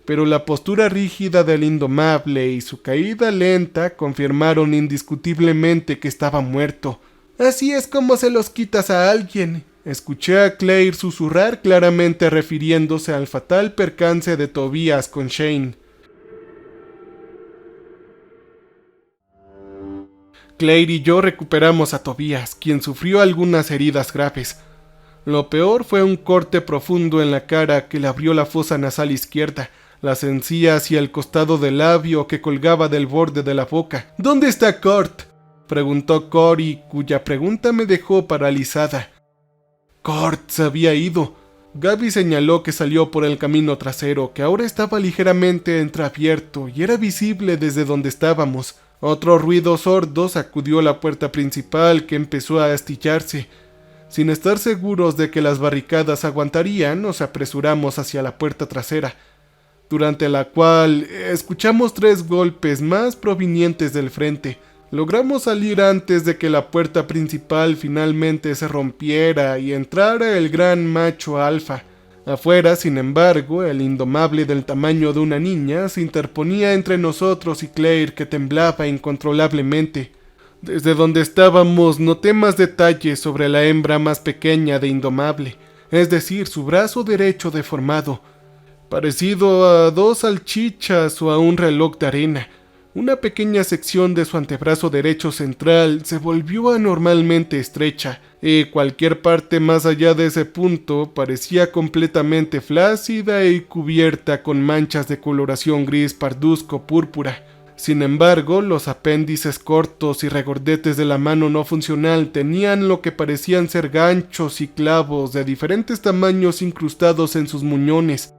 Speaker 1: pero la postura rígida del indomable y su caída lenta confirmaron indiscutiblemente que estaba muerto. «Así es como se los quitas a alguien», escuché a Claire susurrar claramente refiriéndose al fatal percance de Tobias con Shane. Claire y yo recuperamos a Tobias, quien sufrió algunas heridas graves. Lo peor fue un corte profundo en la cara que le abrió la fosa nasal izquierda, las encías y el costado del labio que colgaba del borde de la boca. «¿Dónde está Cort?», preguntó Cory, cuya pregunta me dejó paralizada. «Cort se había ido». Gaby señaló que salió por el camino trasero, que ahora estaba ligeramente entreabierto y era visible desde donde estábamos. Otro ruido sordo sacudió la puerta principal, que empezó a astillarse. Sin estar seguros de que las barricadas aguantarían, nos apresuramos hacia la puerta trasera, durante la cual escuchamos 3 golpes más provenientes del frente. Logramos salir antes de que la puerta principal finalmente se rompiera y entrara el gran macho alfa. Afuera, sin embargo, el indomable del tamaño de una niña se interponía entre nosotros y Claire, que temblaba incontrolablemente. Desde donde estábamos noté más detalles sobre la hembra más pequeña de indomable, es decir, su brazo derecho deformado, parecido a 2 salchichas o a un reloj de arena. Una pequeña sección de su antebrazo derecho central se volvió anormalmente estrecha, y cualquier parte más allá de ese punto parecía completamente flácida y cubierta con manchas de coloración gris parduzco púrpura. Sin embargo, los apéndices cortos y regordetes de la mano no funcional tenían lo que parecían ser ganchos y clavos de diferentes tamaños incrustados en sus muñones,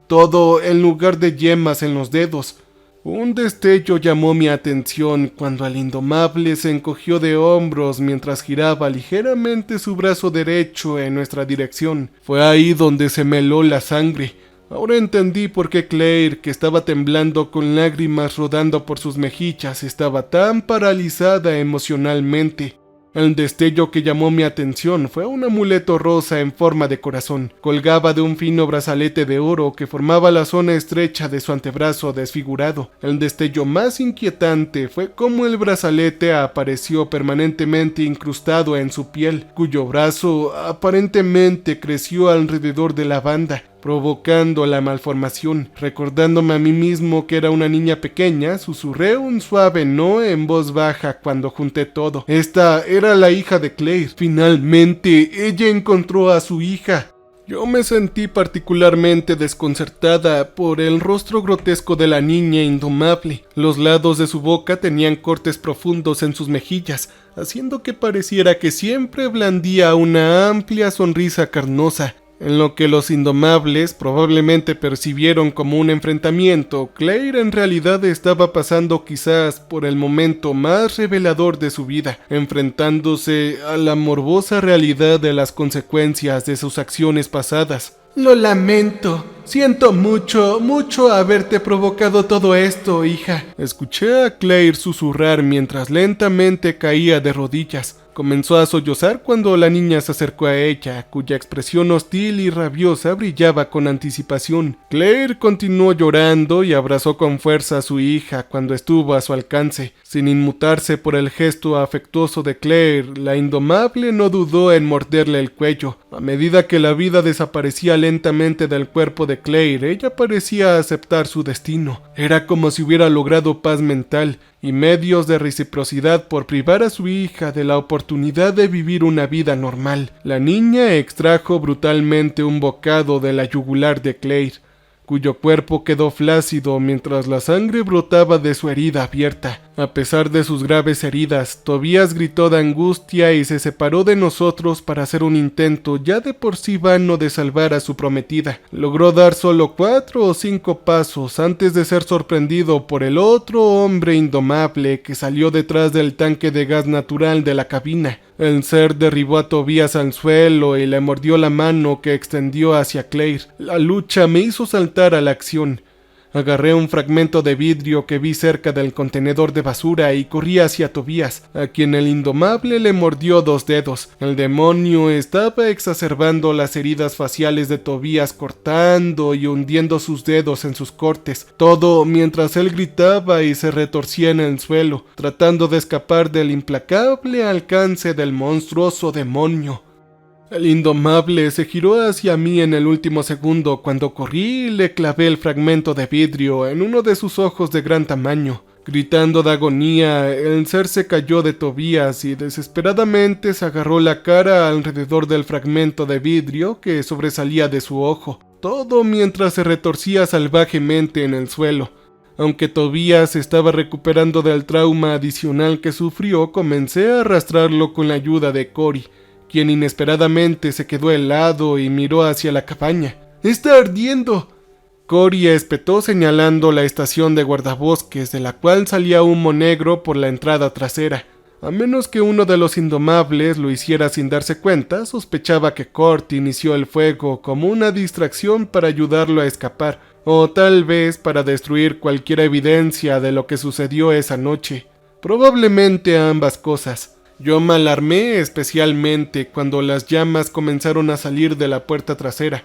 Speaker 1: todo en lugar de yemas en los dedos.
Speaker 2: Un destello llamó mi atención cuando el indomable se encogió de hombros mientras giraba ligeramente su brazo derecho en nuestra dirección. Fue ahí donde se me heló la sangre. Ahora entendí por qué Claire, que estaba temblando con lágrimas rodando por sus mejillas, estaba tan paralizada emocionalmente. El destello que llamó mi atención fue un amuleto rosa en forma de corazón. Colgaba de un fino brazalete de oro que formaba la zona estrecha de su antebrazo desfigurado. El destello más inquietante fue cómo el brazalete apareció permanentemente incrustado en su piel, cuyo brazo aparentemente creció alrededor de la banda, provocando la malformación. Recordándome a mí mismo que era una niña pequeña, susurré un suave no en voz baja cuando junté todo. Esta era la hija de Claire. Finalmente, ella encontró a su hija. Yo me sentí particularmente desconcertada por el rostro grotesco de la niña indomable. Los lados de su boca tenían cortes profundos en sus mejillas, haciendo que pareciera que siempre blandía una amplia sonrisa carnosa. En lo que los indomables probablemente percibieron como un enfrentamiento, Claire en realidad estaba pasando quizás por el momento más revelador de su vida, enfrentándose a la morbosa realidad de las consecuencias de sus acciones pasadas. Lo lamento. Siento mucho haberte provocado todo esto, hija. Escuché a Claire susurrar mientras lentamente caía de rodillas. Comenzó a sollozar cuando la niña se acercó a ella, cuya expresión hostil y rabiosa brillaba con anticipación. Claire continuó llorando y abrazó con fuerza a su hija cuando estuvo a su alcance. Sin inmutarse por el gesto afectuoso de Claire, la indomable no dudó en morderle el cuello. A medida que la vida desaparecía lentamente del cuerpo de Claire, ella parecía aceptar su destino. Era como si hubiera logrado paz mental y medios de reciprocidad por privar a su hija de la oportunidad de vivir una vida normal. La niña extrajo brutalmente un bocado de la yugular de Claire, cuyo cuerpo quedó flácido mientras la sangre brotaba de su herida abierta. A pesar de sus graves heridas, Tobías gritó de angustia y se separó de nosotros para hacer un intento ya de por sí vano de salvar a su prometida. Logró dar solo 4 o 5 pasos antes de ser sorprendido por el otro hombre indomable que salió detrás del tanque de gas natural de la cabina. El ser derribó a Tobías al suelo y le mordió la mano que extendió hacia Claire. La lucha me hizo saltar a la acción. Agarré un fragmento de vidrio que vi cerca del contenedor de basura y corrí hacia Tobías, a quien el indomable le mordió 2 dedos. El demonio estaba exacerbando las heridas faciales de Tobías, cortando y hundiendo sus dedos en sus cortes, todo mientras él gritaba y se retorcía en el suelo, tratando de escapar del implacable alcance del monstruoso demonio. El indomable se giró hacia mí en el último segundo cuando corrí y le clavé el fragmento de vidrio en uno de sus ojos de gran tamaño. Gritando de agonía, el ser se cayó de Tobías y desesperadamente se agarró la cara alrededor del fragmento de vidrio que sobresalía de su ojo, todo mientras se retorcía salvajemente en el suelo. Aunque Tobías estaba recuperando del trauma adicional que sufrió, comencé a arrastrarlo con la ayuda de Cory, quien inesperadamente se quedó helado y miró hacia la cabaña. ¡Está ardiendo! Cory espetó señalando la estación de guardabosques, de la cual salía humo negro por la entrada trasera. A menos que uno de los indomables lo hiciera sin darse cuenta, sospechaba que Cort inició el fuego como una distracción para ayudarlo a escapar, o tal vez para destruir cualquier evidencia de lo que sucedió esa noche. Probablemente ambas cosas. Yo me alarmé especialmente cuando las llamas comenzaron a salir de la puerta trasera,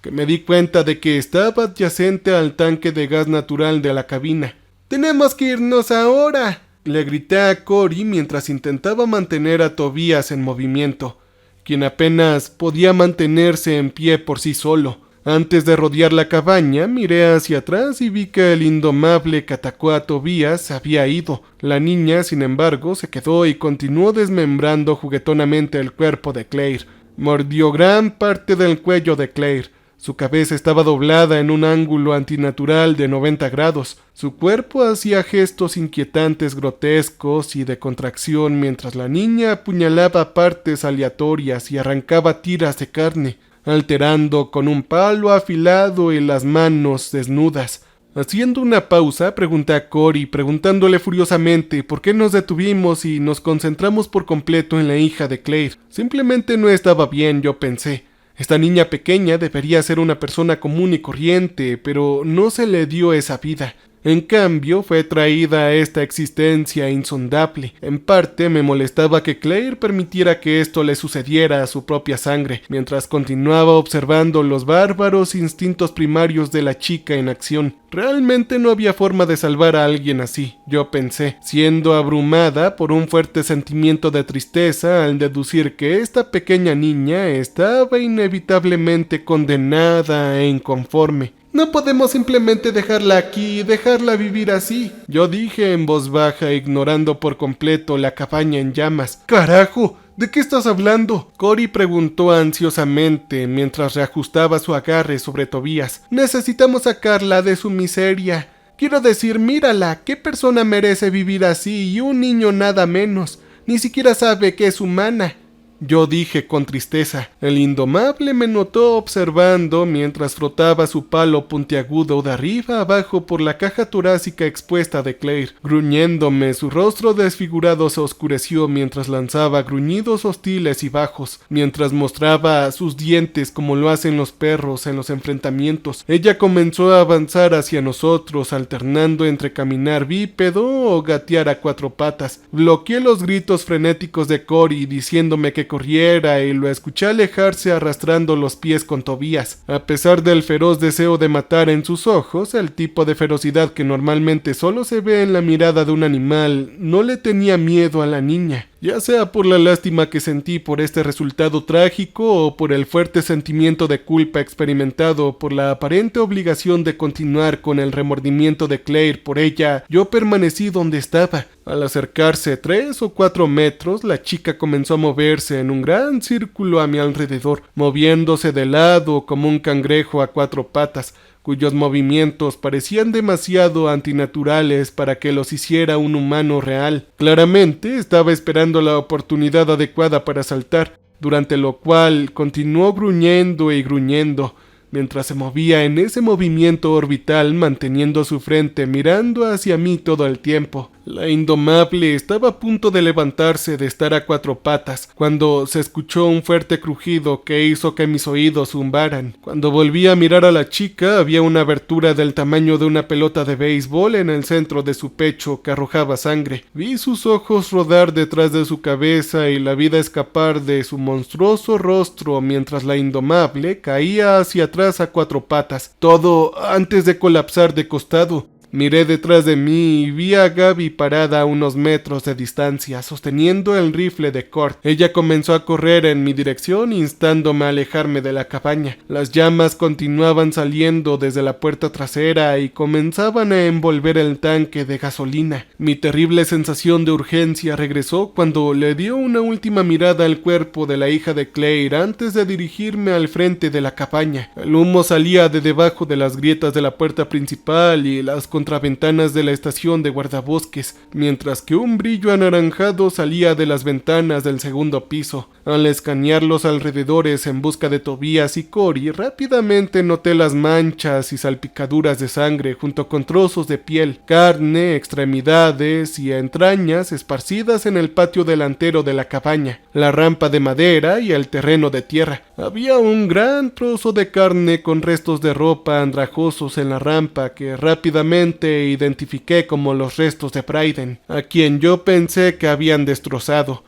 Speaker 2: que me di cuenta de que estaba adyacente al tanque de gas natural de la cabina. ¡Tenemos que irnos ahora!, le grité a Cory mientras intentaba mantener a Tobías en movimiento, quien apenas podía mantenerse en pie por sí solo. Antes de rodear la cabaña, miré hacia atrás y vi que el indomable que atacó a Tobías se había ido. La niña, sin embargo, se quedó y continuó desmembrando juguetonamente el cuerpo de Claire. Mordió gran parte del cuello de Claire. Su cabeza estaba doblada en un ángulo antinatural de 90 grados. Su cuerpo hacía gestos inquietantes, grotescos y de contracción mientras la niña apuñalaba partes aleatorias y arrancaba tiras de carne.
Speaker 1: alterando con un palo afilado y las manos desnudas. Haciendo una pausa, pregunté a Cory, preguntándole furiosamente por qué nos detuvimos y nos concentramos por completo en la hija de Claire. Simplemente no estaba bien, yo pensé. Esta niña pequeña debería ser una persona común y corriente, pero no se le dio esa vida. En cambio, fue traída a esta existencia insondable. En parte, me molestaba que Claire permitiera que esto le sucediera a su propia sangre, mientras continuaba observando los bárbaros instintos primarios de la chica en acción. Realmente no había forma de salvar a alguien así, yo pensé, siendo abrumada por un fuerte sentimiento de tristeza al deducir que esta pequeña niña estaba inevitablemente condenada e inconforme. No podemos simplemente dejarla aquí y dejarla vivir así, yo dije en voz baja, ignorando por completo la cabaña en llamas. ¡Carajo! ¿De qué estás hablando? Cory preguntó ansiosamente mientras reajustaba su agarre sobre Tobías. Necesitamos sacarla de su miseria. Quiero decir, mírala, ¿qué persona merece vivir así? Y un niño nada menos. Ni siquiera sabe que es humana. Yo dije con tristeza. El indomable me notó observando mientras frotaba su palo puntiagudo de arriba abajo por la caja torácica expuesta de Claire. Gruñéndome, su rostro desfigurado se oscureció mientras lanzaba gruñidos hostiles y bajos, mientras mostraba sus dientes como lo hacen los perros en los enfrentamientos. Ella comenzó a avanzar hacia nosotros, alternando entre caminar bípedo o gatear a cuatro patas. Bloqueé los gritos frenéticos de Cory diciéndome que corriera y lo escuché alejarse arrastrando los pies con Tobías. A pesar del feroz deseo de matar en sus ojos, el tipo de ferocidad que normalmente solo se ve en la mirada de un animal, no le tenía miedo a la niña. Ya sea por la lástima que sentí por este resultado trágico o por el fuerte sentimiento de culpa experimentado por la aparente obligación de continuar con el remordimiento de Claire por ella, yo permanecí donde estaba. Al acercarse 3 o 4 metros, la chica comenzó a moverse en un gran círculo a mi alrededor, moviéndose de lado como un cangrejo a 4 patas, cuyos movimientos parecían demasiado antinaturales para que los hiciera un humano real. Claramente estaba esperando la oportunidad adecuada para saltar, durante lo cual continuó gruñendo y gruñendo, mientras se movía en ese movimiento orbital manteniendo su frente mirando hacia mí todo el tiempo. La indomable estaba a punto de levantarse de estar a 4 patas, cuando se escuchó un fuerte crujido que hizo que mis oídos zumbaran. Cuando volví a mirar a la chica, había una abertura del tamaño de una pelota de béisbol en el centro de su pecho que arrojaba sangre. Vi sus ojos rodar detrás de su cabeza y la vida escapar de su monstruoso rostro mientras la indomable caía hacia atrás a 4 patas, todo antes de colapsar de costado. Miré detrás de mí y vi a Gaby parada a unos metros de distancia, sosteniendo el rifle de Kurt. Ella comenzó a correr en mi dirección, instándome a alejarme de la cabaña. Las llamas continuaban saliendo desde la puerta trasera y comenzaban a envolver el tanque de gasolina. Mi terrible sensación de urgencia regresó cuando le dio una última mirada al cuerpo de la hija de Claire antes de dirigirme al frente de la cabaña. El humo salía de debajo de las grietas de la puerta principal y las contraventanas de la estación de guardabosques, mientras que un brillo anaranjado salía de las ventanas del segundo piso. Al escanear los alrededores en busca de Tobías y Cory, rápidamente noté las manchas y salpicaduras de sangre junto con trozos de piel, carne, extremidades y entrañas esparcidas en el patio delantero de la cabaña, la rampa de madera y el terreno de tierra. Había un gran trozo de carne con restos de ropa andrajosos en la rampa que rápidamente identifiqué como los restos de Bryden, a quien yo pensé que habían destrozado.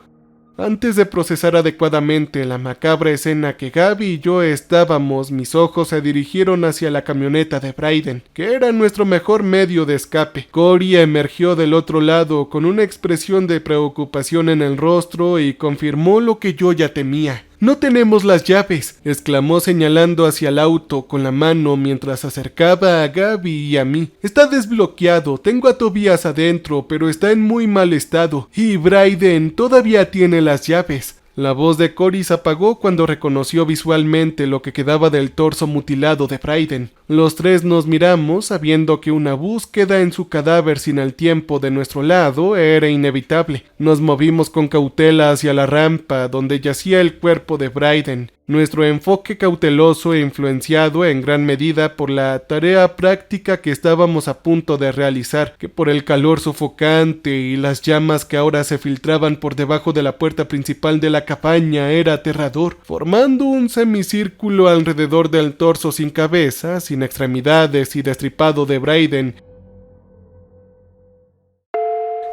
Speaker 1: Antes de procesar adecuadamente la macabra escena que Gaby y yo estábamos, mis ojos se dirigieron hacia la camioneta de Bryden, que era nuestro mejor medio de escape. Cory emergió del otro lado con una expresión de preocupación en el rostro y confirmó lo que yo ya temía. «¡No tenemos las llaves!», exclamó señalando hacia el auto con la mano mientras acercaba a Gaby y a mí. «Está desbloqueado, tengo a Tobías adentro, pero está en muy mal estado, y Bryden todavía tiene las llaves». La voz de Cory se apagó cuando reconoció visualmente lo que quedaba del torso mutilado de Bryden. Los tres nos miramos sabiendo que una búsqueda en su cadáver sin el tiempo de nuestro lado era inevitable. Nos movimos con cautela hacia la rampa donde yacía el cuerpo de Bryden. Nuestro enfoque cauteloso e influenciado en gran medida por la tarea práctica que estábamos a punto de realizar, que por el calor sofocante y las llamas que ahora se filtraban por debajo de la puerta principal de la cabaña era aterrador, formando un semicírculo alrededor del torso sin cabeza, sin extremidades y destripado de Bryden.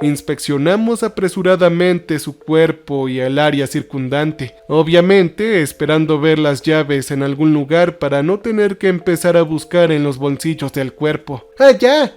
Speaker 1: Inspeccionamos apresuradamente su cuerpo y el área circundante, obviamente esperando ver las llaves en algún lugar para no tener que empezar a buscar en los bolsillos del cuerpo. ¡Allá!,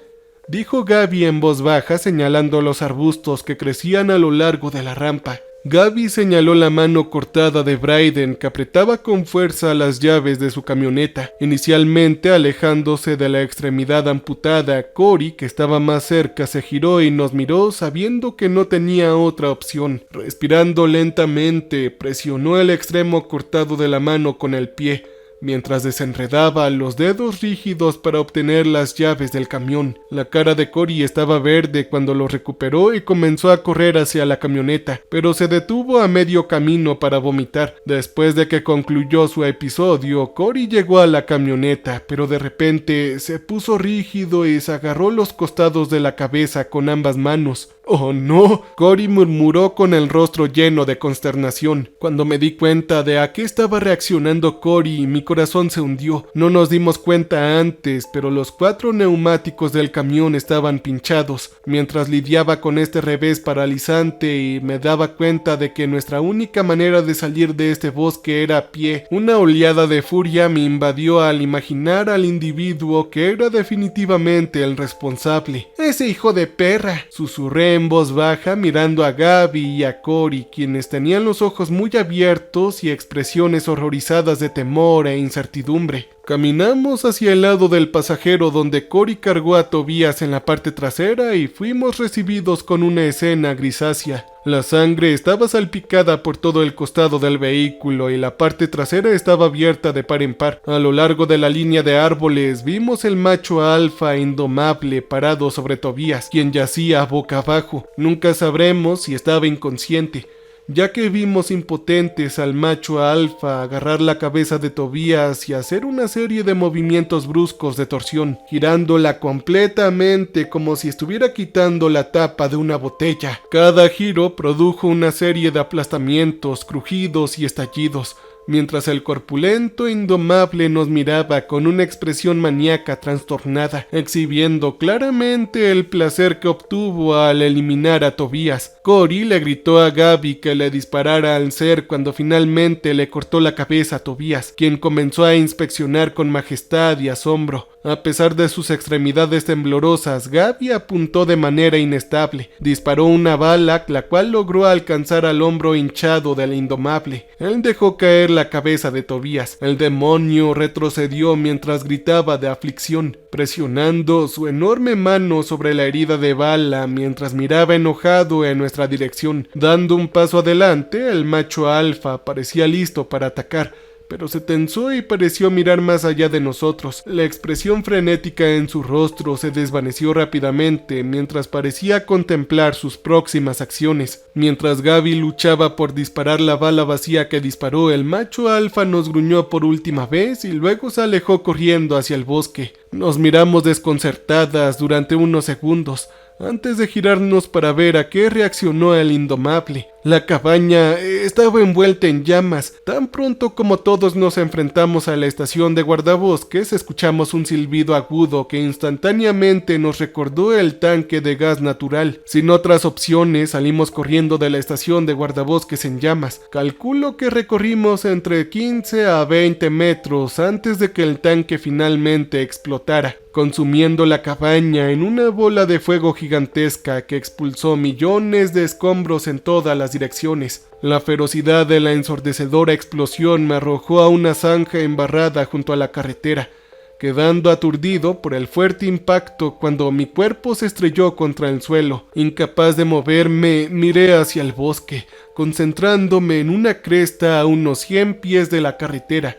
Speaker 1: dijo Gaby en voz baja señalando los arbustos que crecían a lo largo de la rampa. Gaby señaló la mano cortada de Bryden que apretaba con fuerza las llaves de su camioneta, inicialmente alejándose de la extremidad amputada. Cory, que estaba más cerca, se giró y nos miró sabiendo que no tenía otra opción. Respirando lentamente, presionó el extremo cortado de la mano con el pie, mientras desenredaba los dedos rígidos para obtener las llaves del camión. La cara de Cory estaba verde cuando lo recuperó y comenzó a correr hacia la camioneta, pero se detuvo a medio camino para vomitar. Después de que concluyó su episodio, Cory llegó a la camioneta, pero de repente se puso rígido y se agarró los costados de la cabeza con ambas manos. ¡Oh, no!, Cory murmuró con el rostro lleno de consternación. Cuando me di cuenta de a qué estaba reaccionando Cory, mi corazón se hundió. No nos dimos cuenta antes, pero los 4 neumáticos del camión estaban pinchados. Mientras lidiaba con este revés paralizante y me daba cuenta de que nuestra única manera de salir de este bosque era a pie, una oleada de furia me invadió al imaginar al individuo que era definitivamente el responsable. ¡Ese hijo de perra!, susurré en voz baja mirando a Gaby y a Cory, quienes tenían los ojos muy abiertos y expresiones horrorizadas de temor e incertidumbre. Caminamos hacia el lado del pasajero donde Cory cargó a Tobias en la parte trasera y fuimos recibidos con una escena grisácea. La sangre estaba salpicada por todo el costado del vehículo y la parte trasera estaba abierta de par en par. A lo largo de la línea de árboles vimos el macho alfa indomable parado sobre Tobias, quien yacía boca abajo. Nunca sabremos si estaba inconsciente, ya que vimos impotentes al macho alfa agarrar la cabeza de Tobias y hacer una serie de movimientos bruscos de torsión, girándola completamente como si estuviera quitando la tapa de una botella. Cada giro produjo una serie de aplastamientos, crujidos y estallidos, mientras el corpulento indomable nos miraba con una expresión maníaca trastornada, exhibiendo claramente el placer que obtuvo al eliminar a Tobias. Cory le gritó a Gaby que le disparara al ser cuando finalmente le cortó la cabeza a Tobias, quien comenzó a inspeccionar con majestad y asombro. A pesar de sus extremidades temblorosas, Gaby apuntó de manera inestable. Disparó una bala, la cual logró alcanzar al hombro hinchado del indomable. Él dejó caer la cabeza de Tobias. El demonio retrocedió mientras gritaba de aflicción, presionando su enorme mano sobre la herida de bala mientras miraba enojado en nuestra dirección. Dando un paso adelante, el macho alfa parecía listo para atacar, pero se tensó y pareció mirar más allá de nosotros. La expresión frenética en su rostro se desvaneció rápidamente mientras parecía contemplar sus próximas acciones. Mientras Gaby luchaba por disparar la bala vacía que disparó, el macho alfa nos gruñó por última vez y luego se alejó corriendo hacia el bosque. Nos miramos desconcertadas durante unos segundos, antes de girarnos para ver a qué reaccionó el indomable. La cabaña estaba envuelta en llamas. Tan pronto como todos nos enfrentamos a la estación de guardabosques, escuchamos un silbido agudo que instantáneamente nos recordó el tanque de gas natural. Sin otras opciones, salimos corriendo de la estación de guardabosques en llamas. Calculo que recorrimos entre 15 a 20 metros antes de que el tanque finalmente explotara, consumiendo la cabaña en una bola de fuego gigantesca que expulsó millones de escombros en todas las direcciones. La ferocidad de la ensordecedora explosión me arrojó a una zanja embarrada junto a la carretera. quedando aturdido por el fuerte impacto cuando mi cuerpo se estrelló contra el suelo. Incapaz de moverme, miré hacia el bosque, concentrándome en una cresta a unos 100 pies de la carretera.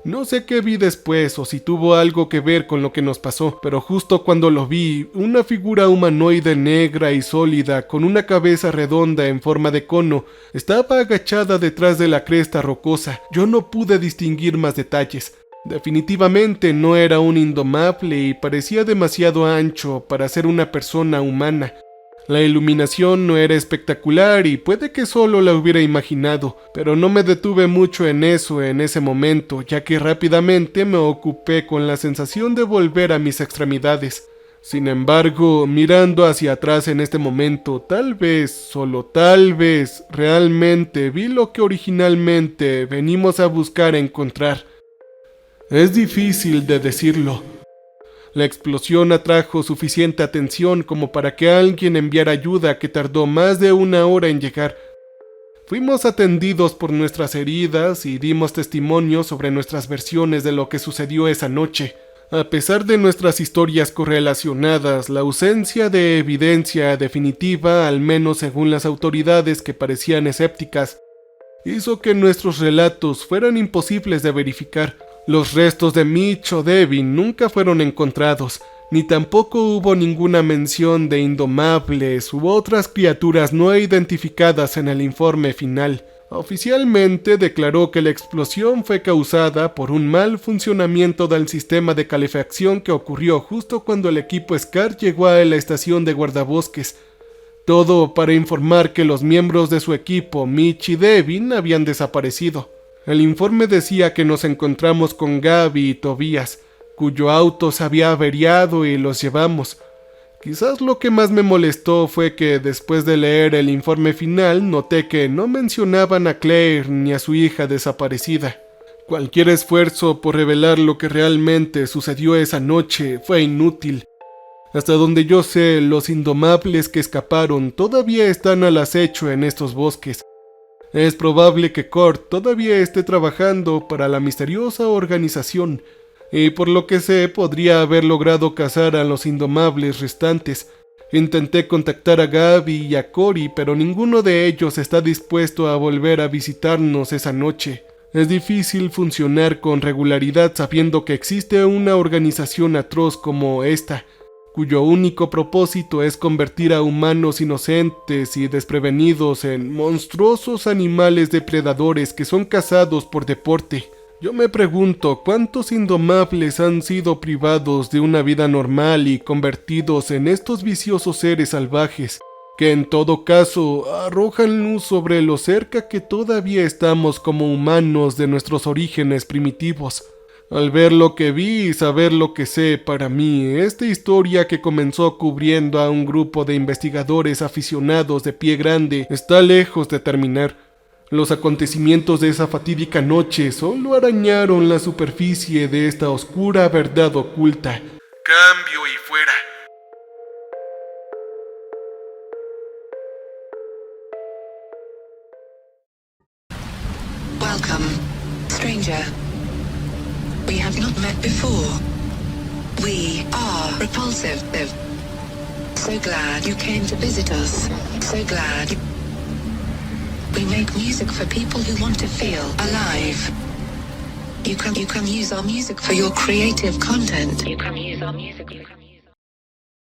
Speaker 1: No sé qué vi después o si tuvo algo que ver con lo que nos pasó, pero justo cuando lo vi, una figura humanoide negra y sólida con una cabeza redonda en forma de cono estaba agachada detrás de la cresta rocosa. Yo no pude distinguir más detalles. Definitivamente no era un indomable y parecía demasiado ancho para ser una persona humana. La iluminación no era espectacular y puede que solo la hubiera imaginado, pero no me detuve mucho en eso en ese momento, ya que rápidamente me ocupé con la sensación de volver a mis extremidades. Sin embargo, mirando hacia atrás en este momento, tal vez, solo tal vez, realmente vi lo que originalmente venimos a buscar encontrar. Es difícil de decirlo. La explosión atrajo suficiente atención como para que alguien enviara ayuda que tardó más de 1 hora en llegar. Fuimos atendidos por nuestras heridas y dimos testimonio sobre nuestras versiones de lo que sucedió esa noche. A pesar de nuestras historias correlacionadas, la ausencia de evidencia definitiva, al menos según las autoridades que parecían escépticas, hizo que nuestros relatos fueran imposibles de verificar. Los restos de Mitch o Devin nunca fueron encontrados, ni tampoco hubo ninguna mención de indomables u otras criaturas no identificadas en el informe final. Oficialmente declaró que la explosión fue causada por un mal funcionamiento del sistema de calefacción que ocurrió justo cuando el equipo SCAR llegó a la estación de guardabosques. Todo para informar que los miembros de su equipo, Mitch y Devin, habían desaparecido. El informe decía que nos encontramos con Gaby y Tobias, cuyo auto se había averiado y los llevamos. Quizás lo que más me molestó fue que después de leer el informe final noté que no mencionaban a Claire ni a su hija desaparecida. Cualquier esfuerzo por revelar lo que realmente sucedió esa noche fue inútil. Hasta donde yo sé, los indomables que escaparon todavía están al acecho en estos bosques. Es probable que Kurt todavía esté trabajando para la misteriosa organización, y por lo que sé podría haber logrado cazar a los indomables restantes. Intenté contactar a Gaby y a Cory, pero ninguno de ellos está dispuesto a volver a visitarnos esa noche. Es difícil funcionar con regularidad sabiendo que existe una organización atroz como esta, cuyo único propósito es convertir a humanos inocentes y desprevenidos en monstruosos animales depredadores que son cazados por deporte. Yo me pregunto cuántos indomables han sido privados de una vida normal y convertidos en estos viciosos seres salvajes, que en todo caso arrojan luz sobre lo cerca que todavía estamos como humanos de nuestros orígenes primitivos. Al ver lo que vi y saber lo que sé, para mí, esta historia que comenzó cubriendo a un grupo de investigadores aficionados de pie grande está lejos de terminar. Los acontecimientos de esa fatídica noche solo arañaron la superficie de esta oscura verdad oculta. Cambio y fuera.
Speaker 3: Welcome, stranger. We have not met before. We are Repulsive. So glad you came to visit us. So glad. We make music for people who want to feel alive. You can use our music for your creative content. You can use our music.